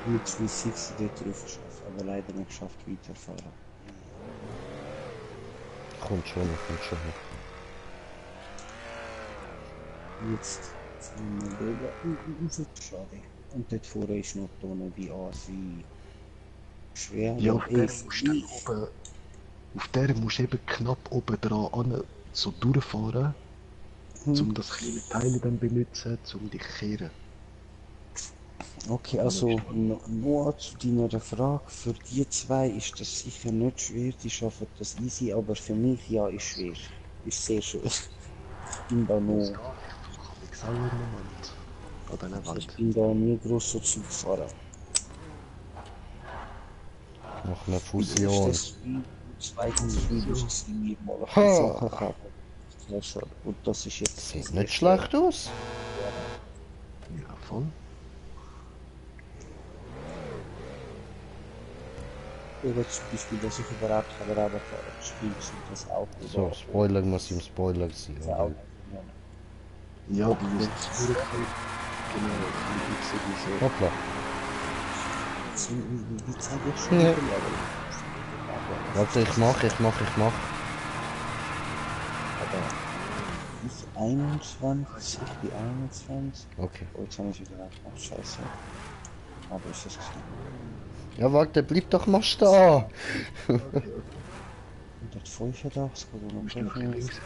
Mit 360 dort drauf geschafft, aber leider nicht geschafft weiterfahren. Kommt schon noch, kommt schon noch. Jetzt sind wir dort schade. Und dort vorne ist noch Tonne wie Asi. Schwer. Ja, auf der F- musst du dann oben, auf der musst du eben knapp oben dran an, so durchfahren, um das kleine Teil dann benutzen, um dich zu kehren. Okay, also nur zu deiner Frage, für die zwei ist das sicher nicht schwer, die schaffen das easy, aber für mich ja ist schwer. Ist sehr schwer. Ich bin da Das noch, geht, ich sage im Moment. An dieser ich Wand. bin da nie groß so Zug gefahren. Noch eine Das Fusion. erste Spiel, zweites Spiel ist es mir mal ein Ha. bisschen Sachen gehabt. Ja, schon. Und das ist jetzt Sieht das nicht erste. schlecht aus. Ja, voll. Oder zum Beispiel, dass ich überhaupt keine Radfahren spiele, sind das auch So, Spoiler muss im Spoiler sein, das oder? auch. Ja, die müssen es durchkommen. Genau, die sowieso. Hoppla. Wie zeige ich schon? Ja. Warte, ich mach. Aber ich 21, ich bin 21. Okay. Oh, jetzt habe ich wieder gemacht. Scheiße. Aber ist das gesehen? Ja, warte, bleib doch mal stehen. 185 oder Musst du noch ein bisschen links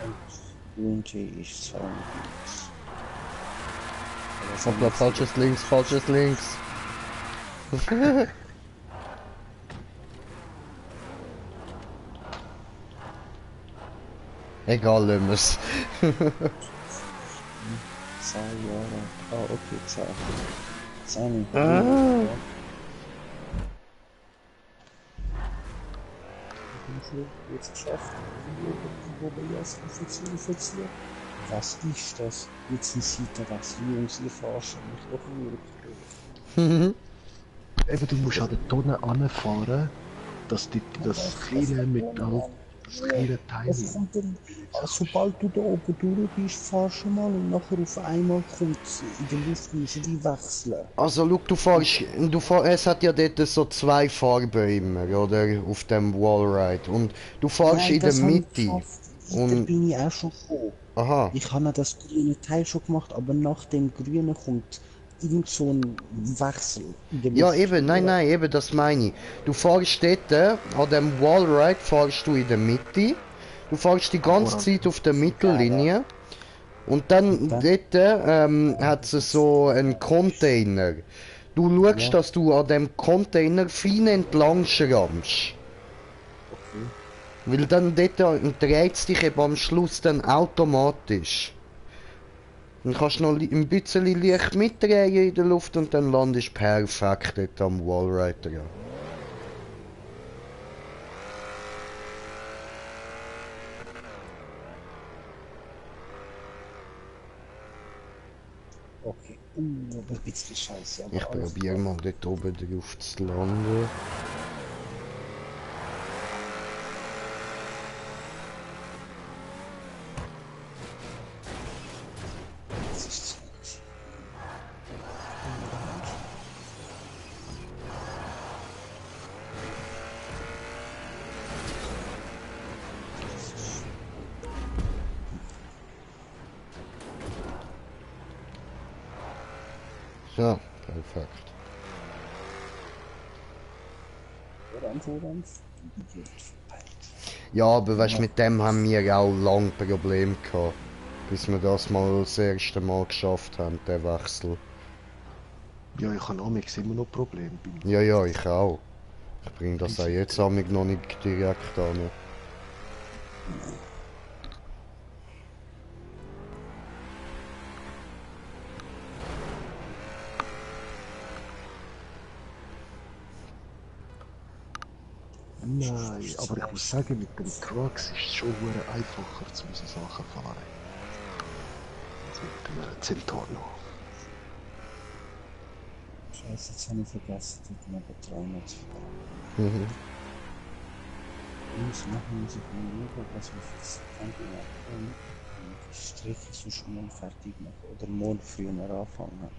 Green Tea ist 200. Hoppla, falsches links. Egal, lassen wir's. 2 Jahre. Ah, okay, 2. 2 Ah. Jetzt geschafft. Was ist das? Jetzt sieht er das. Jungs, ihr verarschen mich doch wirklich. Eben, du musst an der Tonne anfahren, dass das kleine Metall, das kleine Teil. Es kommt dann, sobald du da oben durch bist, fahrst du mal und nachher auf einmal kommt in der Luft, musst du die wechseln. Also, schau, es hat ja dort so 2 Farben immer, oder? Auf dem Wallride. Und du fährst in der das hab ich Mitte. geschafft. Da Und, bin ich auch schon gekommen. aha. Ich habe das grüne Teil schon gemacht, aber nach dem grünen kommt irgend so ein Wechsel in der Ja, Luft. eben, nein, eben, das meine ich. Du fährst dort, an dem Wallride fährst du in der Mitte. Du fährst die Am ganze Orange. Zeit auf der Ja, ja. Mittellinie. Und Und dann dann, dort hat es so einen Container. Du schaust, ja, dass du an dem Container fein entlang schrammst. okay. Weil dann dort dreht es dich eben am Schluss dann automatisch. Dann kannst du noch ein bisschen leicht mitdrehen in der Luft und dann landest du perfekt dort am Wallride dran. Okay. Aber ein bisschen scheiße, Ich aber alles probiere klar. mal dort oben drauf zu landen. Das ist zu nice. So, perfekt. Orange, orange. Idiot verpeilt. Ja, aber weißt, mit dem haben wir auch lang Probleme gehabt. Bis wir das mal das erste Mal geschafft haben, den Wechsel. Ja, ich habe Amex immer noch Probleme beim Ja, ja, ich auch. Ich bringe das auch jetzt Recyceln. amig noch nicht direkt an. Nein, aber ich muss sagen, mit den Trucks ist es schon hure einfacher, zu unsere Sachen fahren. Als mit dem Centorno. Scheiße, jetzt habe ich vergessen, dort noch den Trainer zu fragen. Mhm. Muss ich mal schauen, was wir für September machen. Die Striche so schon mal fertig machen. Oder morgen früher anfangen.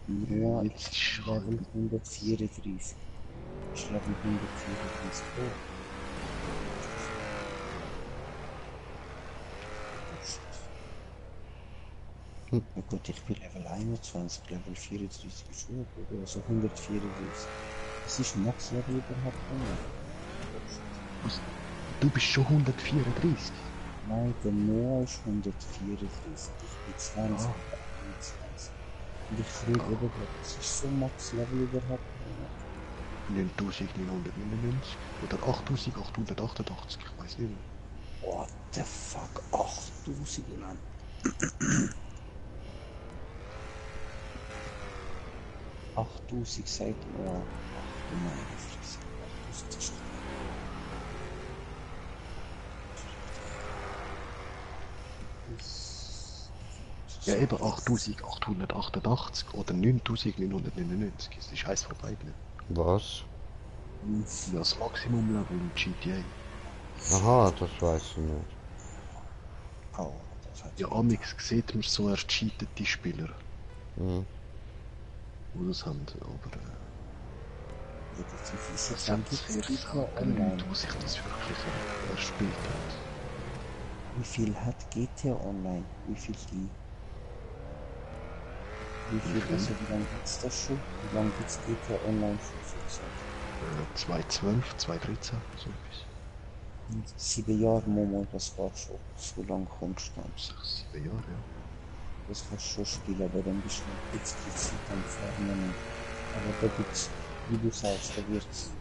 Nur Jetzt ist Level 134. Ich Level 134 hoch. Ja gut, ich bin Level 21, Level 34 ist hoch, oder? Also 134. Was ist Max-Level überhaupt noch? Du bist schon 134. Nein, der Noah ist 134. Ich bin 20, 21. Und ich frage eben, was ist so Max-Level überhaupt noch? 9999 oder 8888, ich weiß nicht mehr. What the fuck? 8000 Mann. 8000 sagt Noah. Ach du meine Fresse. 8000 ist Ja, eben 8888 oder 9999. Das ist eins von beiden. Was? Ja, das Maximum-Level im GTA. Aha, das weiß ich nicht. Oh, das hat Ja, Amix sieht man so ercheatete Spieler, Mhm. die das haben, aber effektiv ist es es hat dann sehr gibt's selten online. Leute, die sich das wirklich erspielt haben. Wie viel hat GTA Online? Wie viel die? Wie viel, viel? also wie lange gibt's das schon? Wie lange gibt's GTA Online schon so gesagt? 2012, 2013, so etwas. 7 Jahre Momo, das war schon so lang konstant. 6, 7 Jahre, ja. Das kannst du schon spielen, aber dann bist du noch explizit am Farmen. Aber da gibt's, wie du sagst, da wird's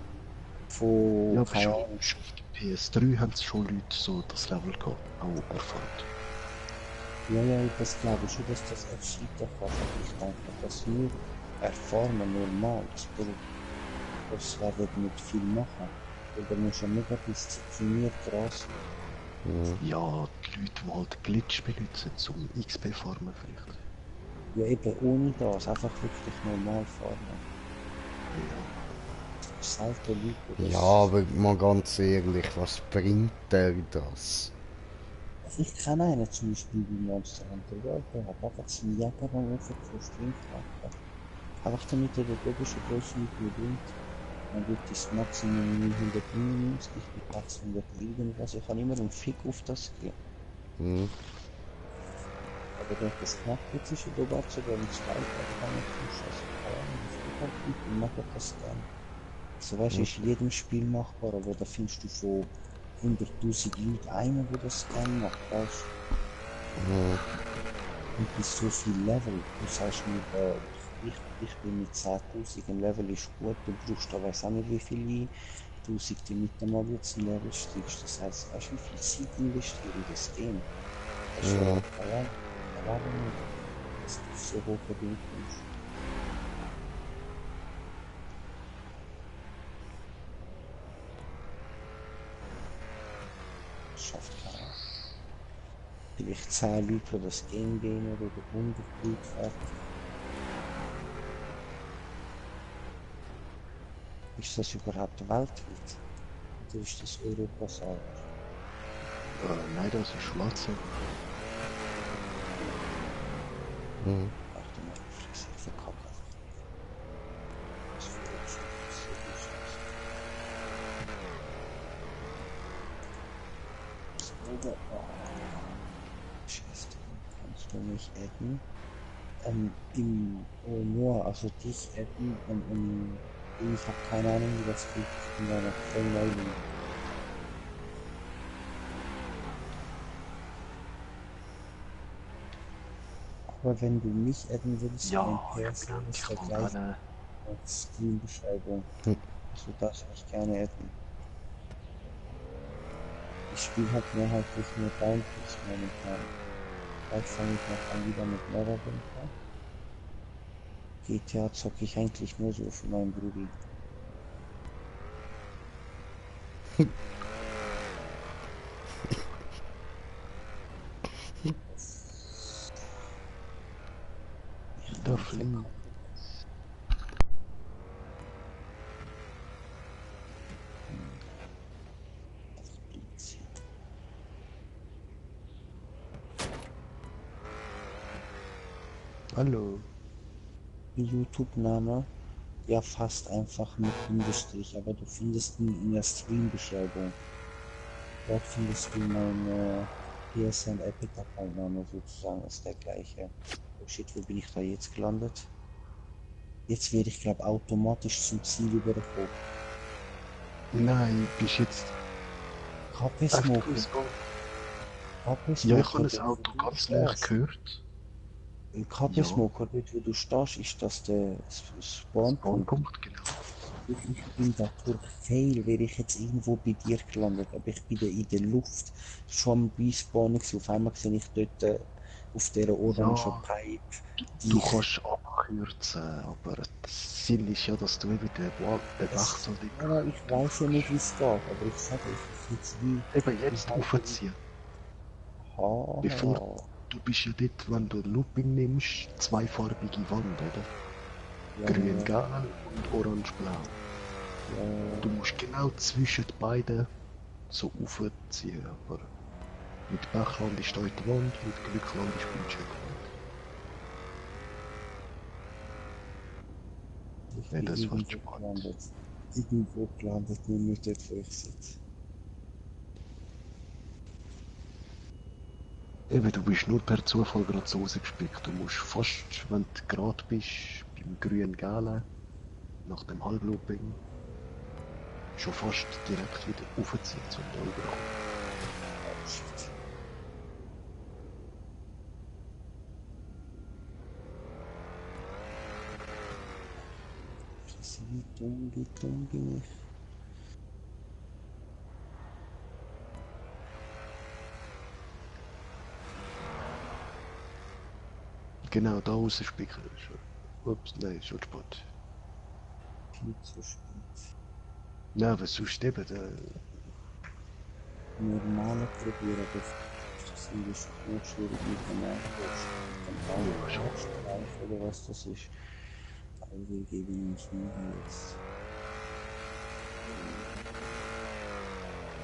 von, Ja, aber keine schon, Ahnung, schon auf der PS3 haben es schon Leute so das Level gehabt, auch erfahrt. ja, ja, das glaube ich schon, dass das erscheinen kann, aber ich denke, dass nur erfahren normal, das werden nicht viel machen. Oder musst du mega diszipliniert dran sein. Mhm. Ja, die Leute, die halt Glitch benutzen, zum XP-Farmen vielleicht. Ja, eben ohne das, einfach wirklich normal farmen. Ja. Selten Leute, Ja, das. aber mal ganz ehrlich, was bringt der das? Also ich kenne einen zum Beispiel wie Monster Hunter World, der hat einfach seinen Jägerrang aufgepusht, Windknacken. Einfach damit er dort oben schon größer nicht mehr bringt. Dann wird das Maximum 999, die Platz 100 irgendwas. Ich habe immer einen Fick auf das gegeben. Mhm. Aber der hat das gemacht, jetzt ist er sogar sogar im zweiten kann ich zum Scheiß fahren. Das geht halt gut und macht das dann. So weißt du, ist in jedem Spiel machbar, aber da findest du von 100.000 Leuten einen, der das Scan macht, weißt Mhm. du? Und bis so viel Level, du sagst mir, ich bin mit 10.000, ein Level ist gut, du brauchst da weiss auch nicht wie viele 1000, damit du mal jetzt ein Level steigst. Das heißt, weißt du, wie viel Zeit investiere in das Game? Das ist ja, Mhm. alleine nicht, dass du so hoch verdient kommst. Das schafft keiner. Vielleicht 10 Leute, die das Game gamen oder 100 Leute fertig. Ist das überhaupt weltweit? Oder ist das Europa selber? Nein, das ist Schwarze. Mhm. Ach du meine Fresse, ich verkacke einfach nicht. Was für ein Scheiß, so viel Scheiße. Selber, Scheiße, kannst du mich adden? Im Noah, also dich adden, ich habe keine Ahnung, wie das geht. Ich bin da noch voll Neuling. Aber wenn du mich adden willst, mein Ja, ich bin PSN ist endlich der mal gleiche dran. als Screen-Beschreibung. Also darfst mich gerne adden. Ich spiele halt mehrheitlich nur Bounties momentan. Vielleicht fange ich noch an wieder mit Neverwinter an. GTA zocke ich eigentlich nur so für meinen Brudi. Ich Da kann fliegt. von einfach Blitz hier. Hallo. YouTube-Name, ja fast einfach mit Bindestrich, aber du findest ihn in der Stream-Beschreibung. Dort findest du meine PSN Epic Account Name sozusagen, ist der gleiche. Oh shit, wo bin ich da jetzt gelandet? Jetzt werde ich glaube automatisch zum Ziel übergekommen. Nein, bist jetzt KP einfach Smoker, ausgegangen. KP Ja, ich habe Smoker, das dort wo Auto du ganz leer stehst. gehört. KP Ja, Smoker, dort wo du stehst, ist das der Spawnpunkt. Spawnpunkt, genau. Ich bin da durch Fail, wäre ich jetzt irgendwo bei dir gelandet, aber ich bin da in der Luft schon am Respawnen gewesen. Auf einmal sehe ich dort auf dieser orangen Ja, Pipe du dich. kannst abkürzen, aber das Ziel ist ja, dass du eben den Wächter dort Ja, ich weiß ja nicht, wie es geht, aber ich sage euch, ich jetzt eben wie jetzt halb. aufziehen. Bevor Aha. du bist ja dort, wenn du Looping nimmst, zweifarbige Wand, oder? Ja, ja, Grün-Gelb und Orange-Blau. ja, Du musst genau zwischen die beiden so aufziehen, aber mit Pech landest du in die Wand, mit Glück landest du beim Checkpoint. ich Ja, bin das war irgendwo spannend. gelandet. Irgendwo gelandet, nur nicht dort, wo ich sitze. Eben, du bist nur per Zufall gerade so rausgespickt. Du musst fast, wenn du gerade bist, beim grün-gelben, nach dem Halblooping, schon fast direkt wieder aufziehen, um da rüberzukommen. Oh shit. Wie dumm bin ich? Genau, da rausspicken. Ups, nein, schon spät. Viel zu spät. Nein, was sonst eben, Normale probieren, aber das irgendwie schon schwierig mit dem Nachwuchs. Mit dem ja, schon. Baumstreif oder was das ist. Also gebe ich mich nie jetzt.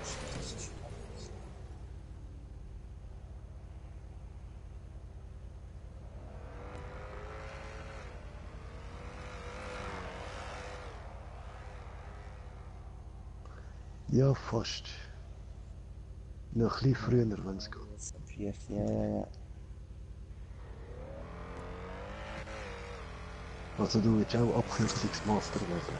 Shit, das ist kacke. Ja, fast. Noch ein bisschen früher, wenn es geht. Jetzt ab hier, ja. Also du willst auch Abkürzungsmaster werden.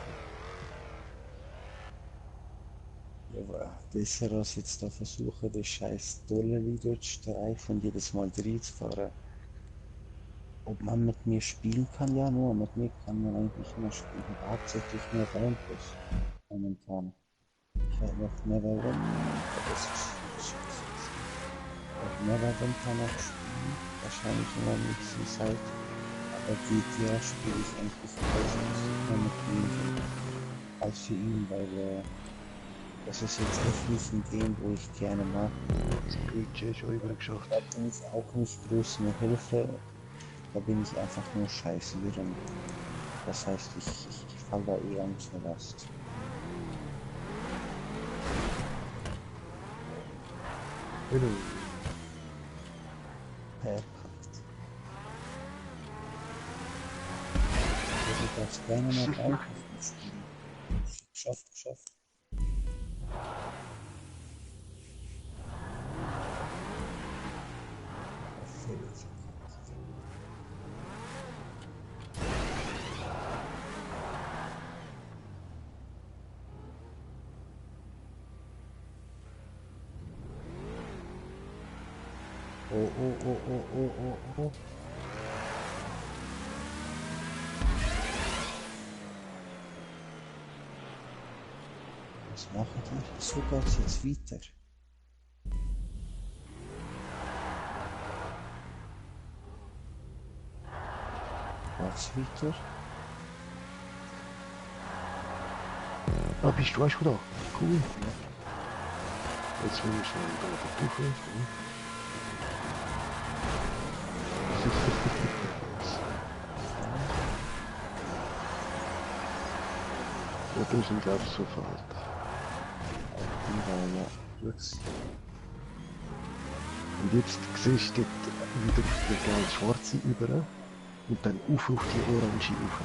Ja, aber besser als jetzt da versuchen, den scheiß Dollarli durchzustreifen und jedes Mal reinzufahren. Ob man mit mir spielen kann? Ja, nur mit mir kann man eigentlich immer spielen. Aber hauptsächlich nur Raumpus. Momentan. Ich habe noch Neverwin, das ist scheiße. Auch Neverwin kann auch spielen. Wahrscheinlich in der nächsten Zeit. Aber GTA spiele ich eigentlich nur mit ihm. Als für ihn, weil das ist jetzt echt nicht ein Game, wo ich gerne mag. Das Budget schon übergeschafft. Da bin ich auch nicht groß eine Hilfe. Da bin ich einfach nur scheiße drin. Das heißt, ich falle da eh an zur Last. Genau. Verkackt. Du darfst gerne mal Raumkampf spielen. Geschafft. Völlig. Oh. Was machen die? So geht's jetzt weiter. Geht's weiter? Ah, bist du auch schon da? Cool. Jetzt will ich schnell da verpuffen. Ja, du sind glaube ich so verhalten. Ja. Jetzt. Und jetzt siehst du dort wieder auf die gelb-schwarze über und dann auf die orange auf.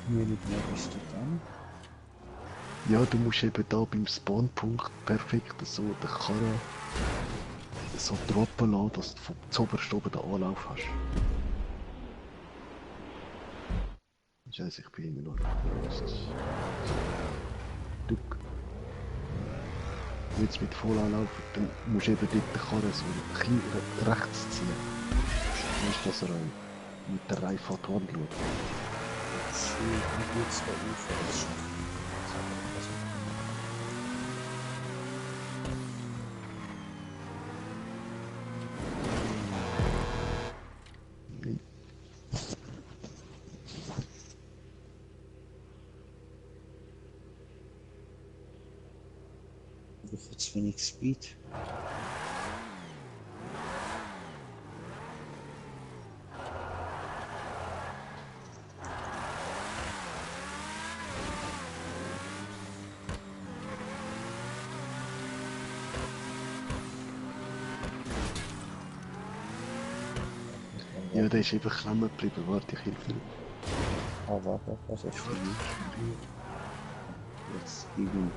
Wie bist du dann? Ja, du musst eben da beim Spawnpunkt perfekt so den Karren so droppen lassen, dass du vom zoberst oben den Anlauf hast. Scheiße, ich bin immer noch Duck. Und jetzt mit Vollanlauf, dann musst du eben dort den Karren so ein bisschen rechts ziehen. Weißt du, dass er mit der Reife an die Wand schaut. Wie geht's da auf? Nee. Habe ich jetzt wenig Speed? Ja, der ist eben klemmen geblieben. Warte, ich helfe dir. Ah, warte, was ist jetzt gegen.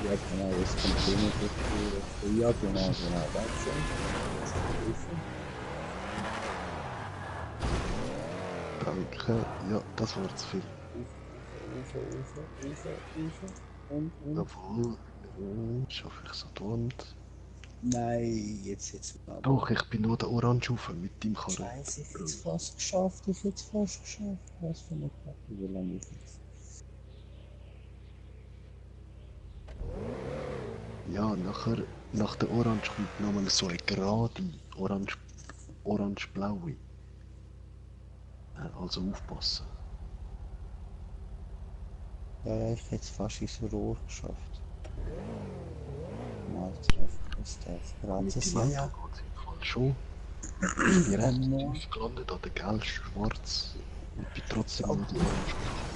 Ja, genau, jetzt kommt der ja, genau, danke. Danke. Ja, das war zu viel. Und. Jawohl. Schaffe ich so die Wand. Nein, jetzt mal. Doch, ich bin nur der Orange rauf mit deinem Karren. Scheiße, ich hätte fast geschafft. Was für eine Kacke, wie lange ich jetzt? Ja, nachher, nach der Orange kommt nochmal so eine gerade orange-blaue. Also aufpassen. Ja, ich hätte es fast ins Rohr geschafft. Mal treffen, ist das gratis? Mit dem Auto geht's im Fall schon. Ich bin recht tief gelandet an der gelb-schwarz und bin trotzdem nur die Orange gefahren.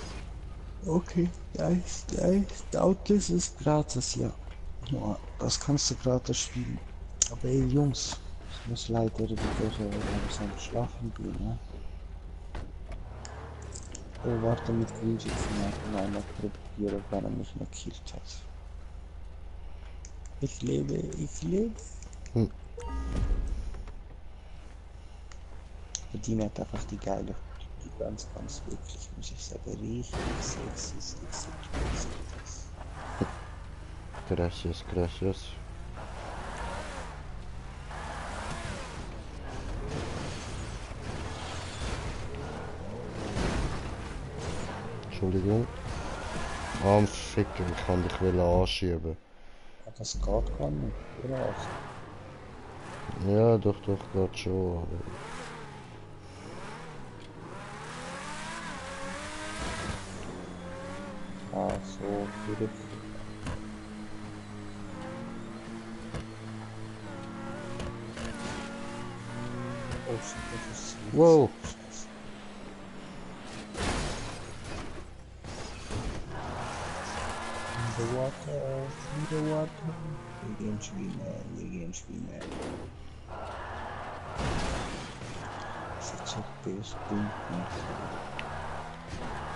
Okay, nice. Das Auto ist gratis, ja. Ja, das kannst du gerade spielen. Aber ey Jungs, ich muss leider wieder langsam schlafen gehen, ne? Oh, warte mit Green jetzt noch einmal probieren, ob er mich noch gekillt hat. Ich lebe, ich lebe. Hm. Aber die hat einfach die geile, die ganz, ganz wirklich, muss ich sagen, richtig sexy, sexy, sexy. Gracias, gracias. Entschuldigung. Am Ficker, ich kann dich anschieben. Ja, das geht gar nicht, oder was? Ja, doch, geht schon. Aber Ah, so, zurück. Oh shit, das ist wow. scheiße. In the water. Wir gehen schwimmen. Das ist so böse, bunten.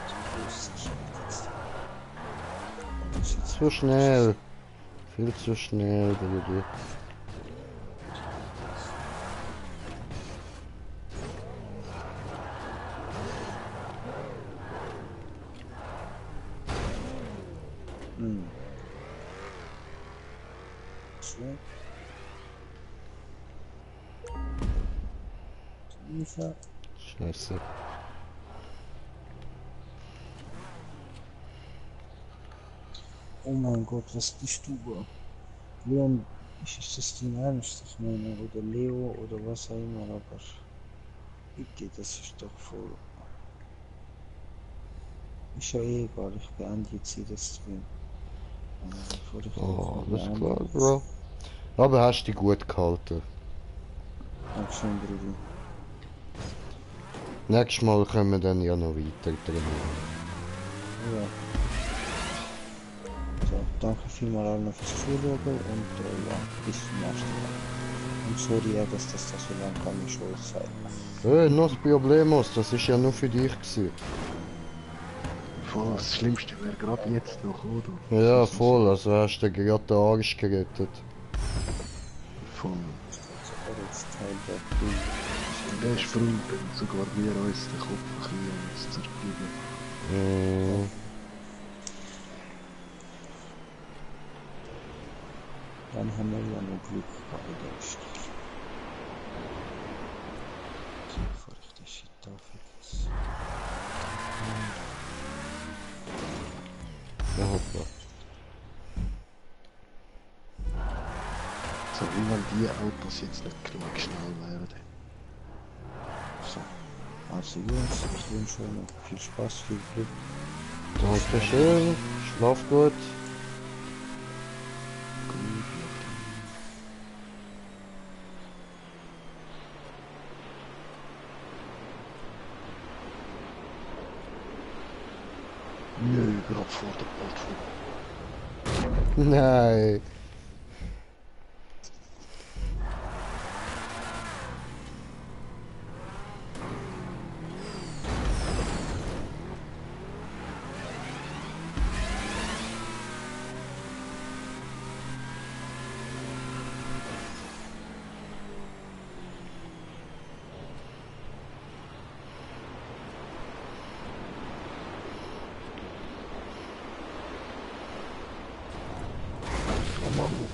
So böse Scheiße. Das ist jetzt Zu schnell. Viel zu schnell, Bruder. So. Tiefer. Scheiße. Oh mein Gott, was bist du da? Leon, ist das dein Ernst? Ich meine, oder Leo oder was auch immer, aber bitte, das ist doch voll. Ist ja eh egal, ich beende jetzt hier das Stream. Bevor ich noch Oh, alles beende. klar, Bro. Aber hast dich gut gehalten. Dankeschön, Brudi. Nächstes Mal können wir dann ja noch weiter trainieren. Ja. So, danke vielmals allen fürs Zuschauen und ja, bis zum nächsten Mal. Und sorry, ja, dass das so lang kann ich schon sein. Nos Problemos, das ist ja nur für dich gewesen. Voll, das Schlimmste wäre gerade jetzt noch, oder? Ja, voll, also hast du gerade den Arsch gerettet. Voll. Aber jetzt Teil der Crew. Der Sprung bringt sogar wir uns den Kopf ein bisschen zergeben. Dann haben wir ja noch Glück bei der Stich. So, bevor ich den Shit da vergesse. Ja, hoppla. So, wie wenn die Autos jetzt nicht genug schnell wären. So, also Jungs, ich wünsche euch noch viel Spaß, viel Glück. Dankeschön, schlaf gut. Nö, gerade vor der Plattform. Nein.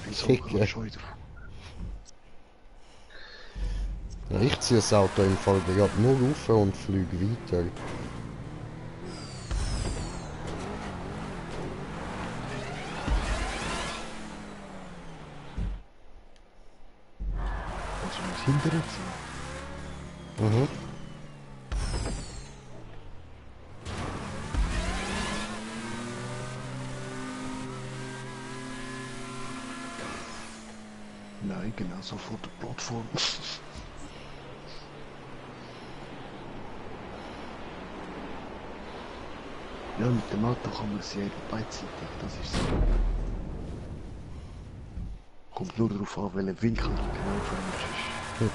Wieso Ficker. schon wieder? Ja, ich ziehe das Auto im Fall gerade nur rauf und fliege weiter. Also muss hinterher ziehen. Mhm. Nein, genau so vor der Plattform. Ja, mit dem Auto kann man es ja beidseitig, das ist so. Kommt nur darauf an, welchen Winkel du genau verwendest.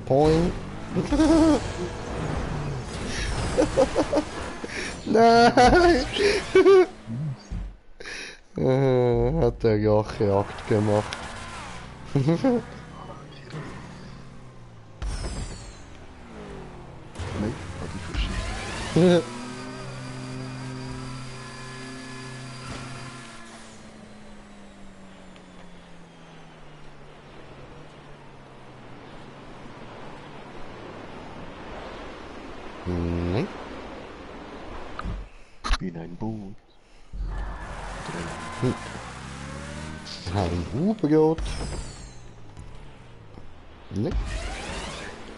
Poing. Nein! Hat der Racheakt gemacht. Nein, hat ich verschieden. Nein. Ich bin ein Boot. Ein U-Brot. Nein.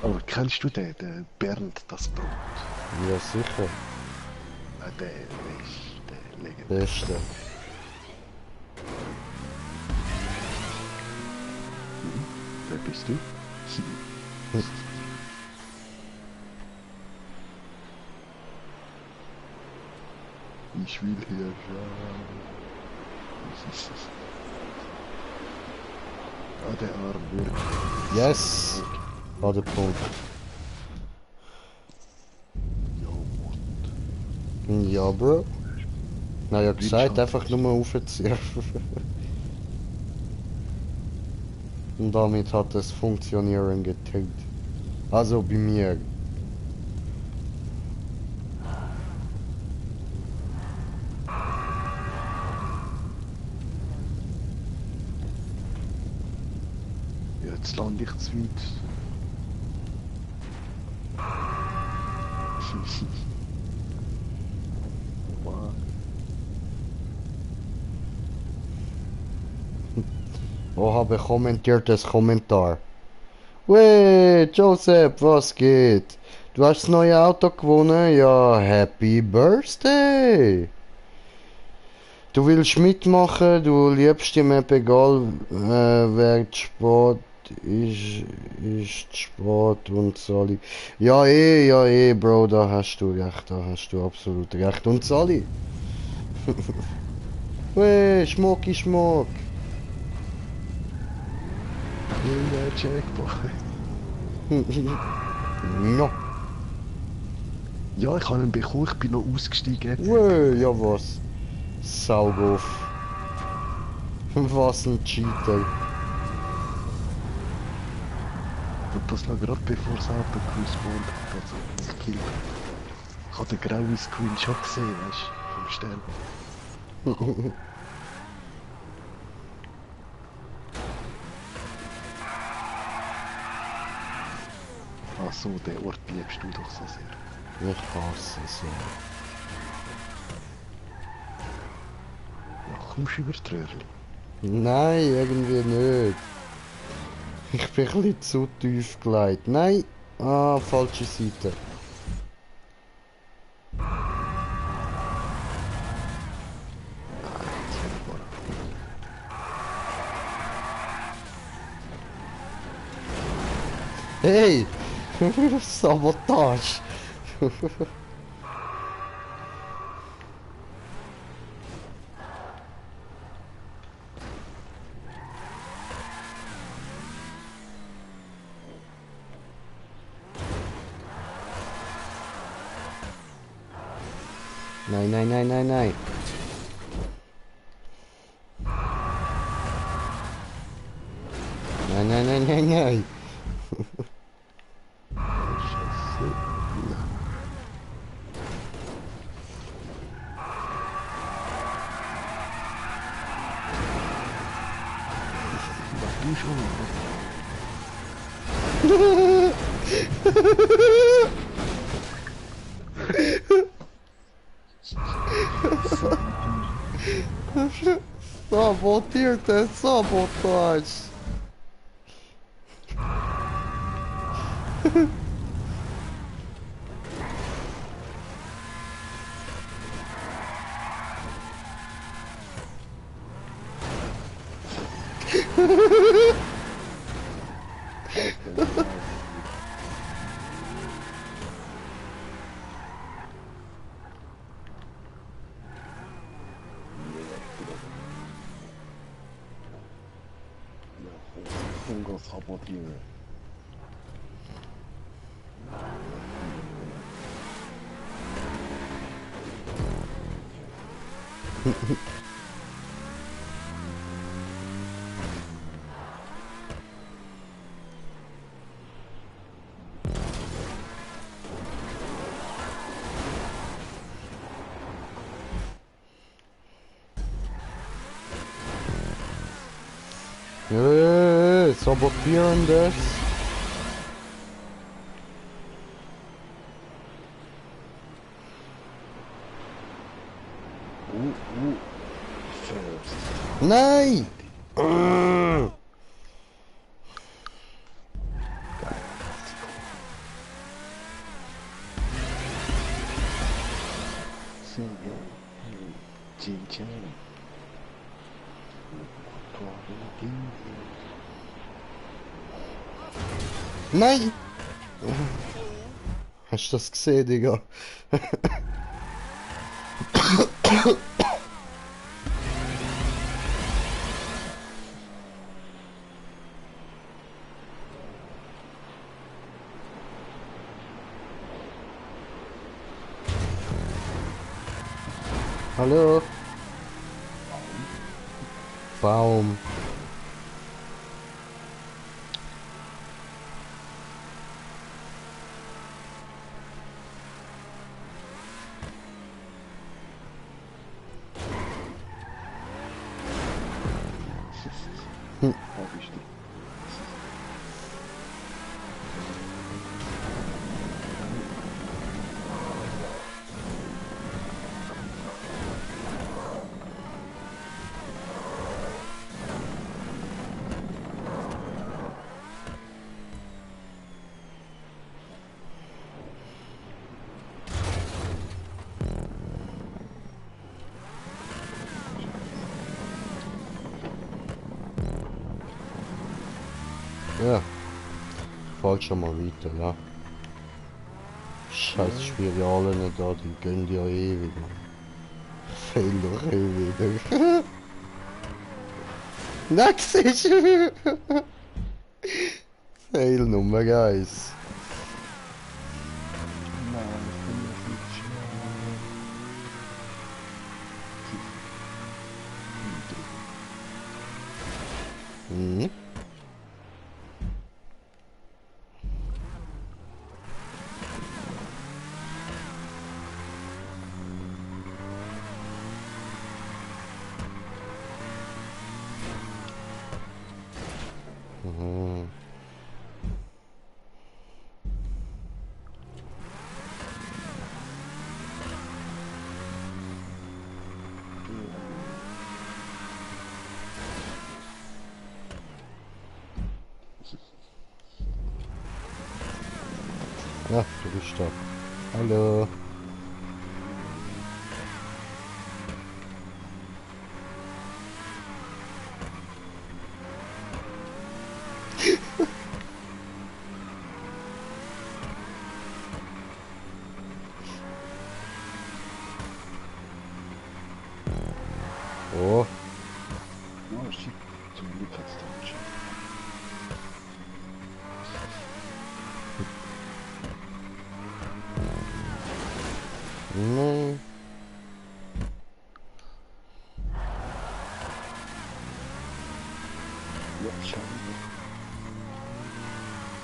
Aber kennst du den Bernd das Brot? Ja, sicher. Der ist der Legende. Beste. Wer bist du? Ich will hier schauen. Ah, der Arm wirklich. Yes! War der Punkt. Jo, Ja, Bro. Na ja, gesagt, einfach nur aufziehen. Und damit hat das Funktionieren getötet. Also bei mir. jetzt lande ich zu weit. Wow. Oh, habe kommentiertes Kommentar. Wey, Joseph, was geht? Du hast das neue Auto gewonnen? Ja, Happy Birthday! Du willst mitmachen, du liebst die Map, egal wer Sport ist Sport und Sali. Ja Bro, da hast du recht, da hast du absolut recht. Und Sali? Wey, Schmucki Schmuck! Der Jackpot. Ja. Ja, ich habe ihn bekommen, ich bin noch ausgestiegen. Wey, ja was? Saugoff. Was ein Cheater. Und das noch gerade bevor das Auto gespawnt hat, also mich gekillt hat. Ich habe den grauen Screen schon gesehen, weißt du, vom Stern. Ach so, den Ort liebst du doch so sehr. Ich hasse es, ja. Ja, kommst du über die Röhrli? Nein, irgendwie nicht. Ich bin ein bisschen zu tief gelegt. Nein! Ah, falsche Seite. Hey! Sabotage! Nein, nein, nein, nein, nein. Nein, nein, nein, nein, nein. Scheiße. Ja. Mach du schon. Sabotierte Sabotage! sabotieren. Sabotieren das. First. Nein! Chin-chin. Nein! Hast du das gesehen, Digga? Hallo? Baum. Hab ich nicht. Ja. Fall schon mal weiter, ja. Scheiß Spiralen da, die gehen ja ewig, Mann. Fehl doch eh wieder. Nein, siehst du? Fail Nummer 1. Nein, ich bin das nicht schnell. Mhm. Mhm. Ja, du bist da. Hallo. Oh, Oh shit, zum Glück hat's da nicht. nein. Ja, schau.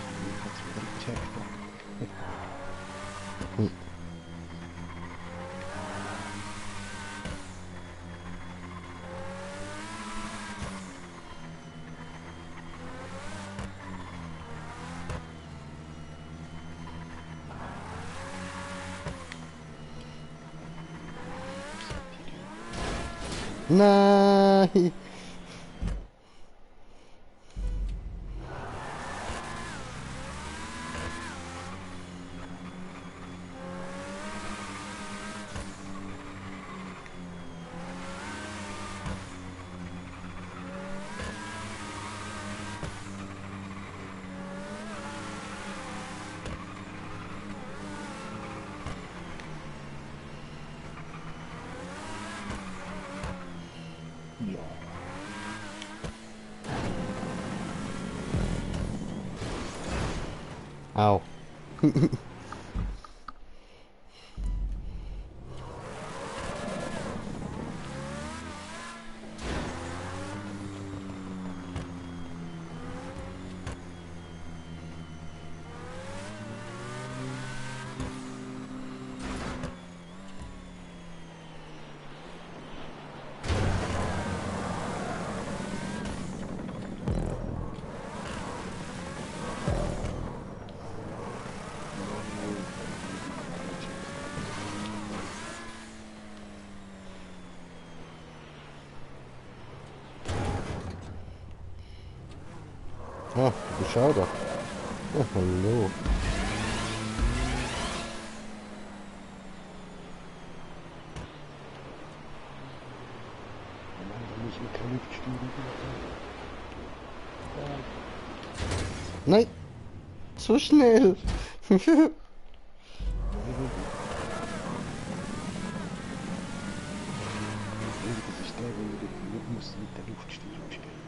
Zum Glück hat's wieder gecheckt. Nein. Ja. Au. Ah, du bist auch da. Oh, hallo. Nein, da muss man keine Luftsteuerung machen. Nein! Zu schnell! Das ist der, wo man nicht muss mit der Luftsteuerung spielen.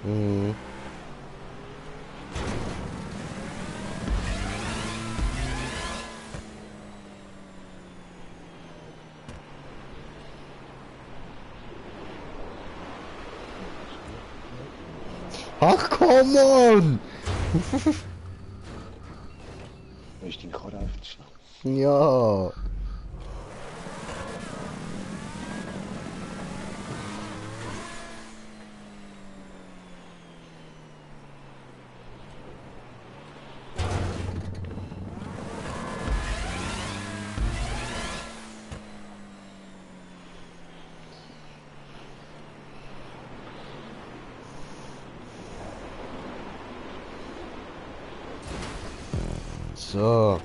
Mhm. Ach, come on! Da ist dein Karre einfach zu schnell. Ja. So.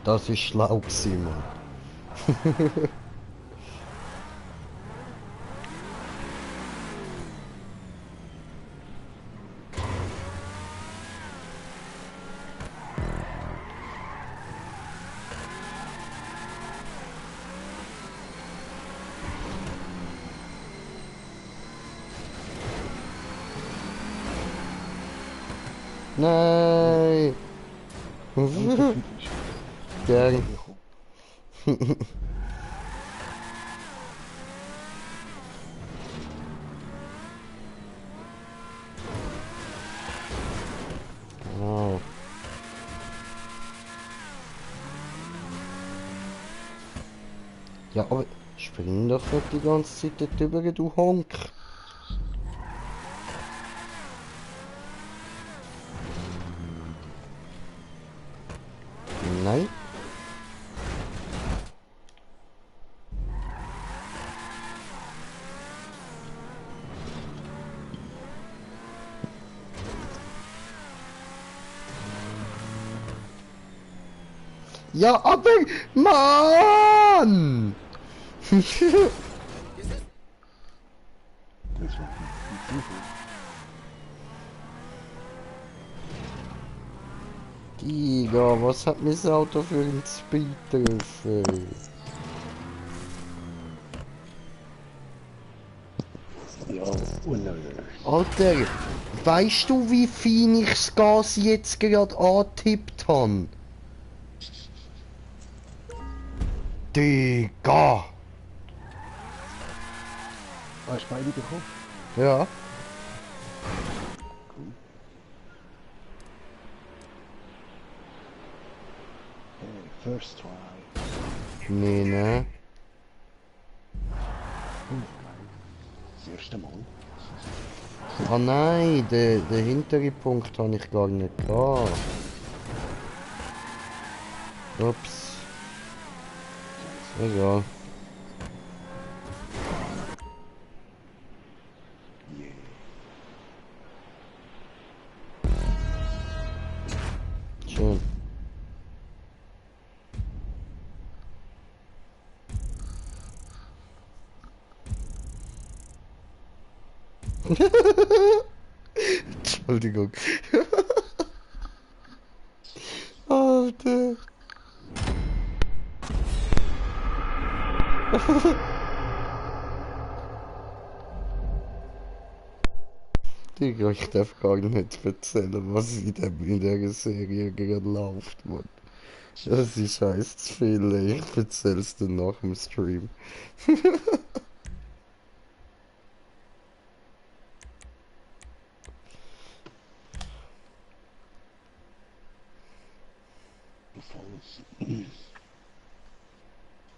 Das ist schlau gewesen, Mann. Nein! Gern. Wow. Ja, aber spring doch nicht die ganze Zeit dort drüber, du Honk. Nein. Ja, aber Mann! Das war ein Giga, was hat mein Auto für einen Speed dürfen? Ja, unerhört. Alter, weißt du, wie fein ich das Gas jetzt gerade angetippt habe? Digga! Hast du beide bekommen? Ja. First try. Nee, ne? Das erste Mal. Ah nein, den hinteren Punkt habe ich gar nicht gehabt. Ups. Egal. Schön. Entschuldigung. Alter. Ich darf gar nicht erzählen, was in dieser Serie gerade läuft, Mann. Das ist scheiß zu viel, ey. Ich erzähl's dir nach dem Stream.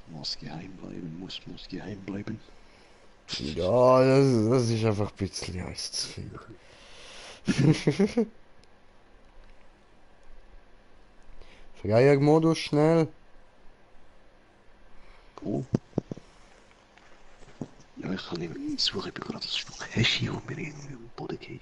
Muss geheim bleiben, muss geheim bleiben. Ja, das ist einfach ein bisschen heiß zu viel. Freier Modus schnell. Oh. Ja, ich kann nicht suchen, ich bin gerade ein Stück Häschi, und mir irgendwie am Boden geht.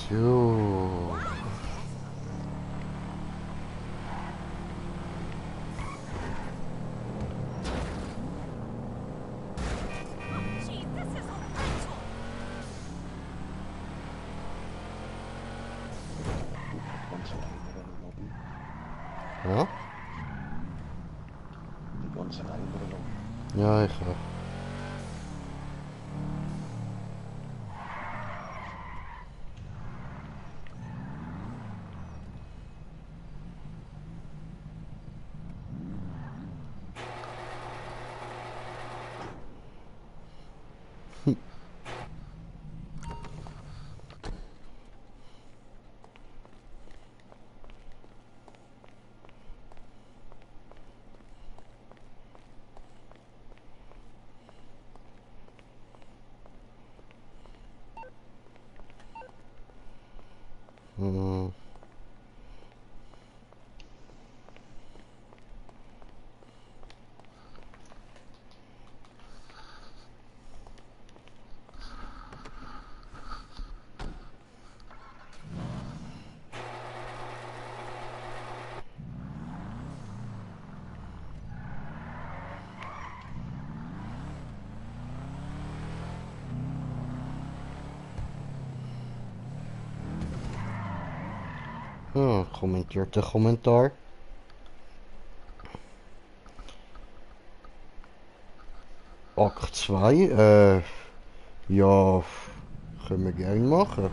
So. Ganz alleine Lobby. Ja? Die ganz alleine Lobby. Ja, ich auch. Hm. Ja, kommentiert der Kommentar. Akt 2, ja, können wir gerne machen.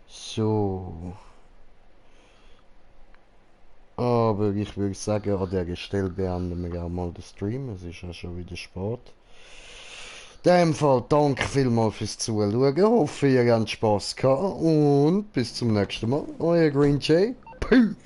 So. aber ich würde sagen, an dieser Stelle beenden wir auch mal den Stream. Es ist ja schon wieder spät. In dem Fall danke vielmals fürs Zuschauen. Hoffe, ihr habt Spass gehabt und bis zum nächsten Mal. Euer Green Jay. Peace.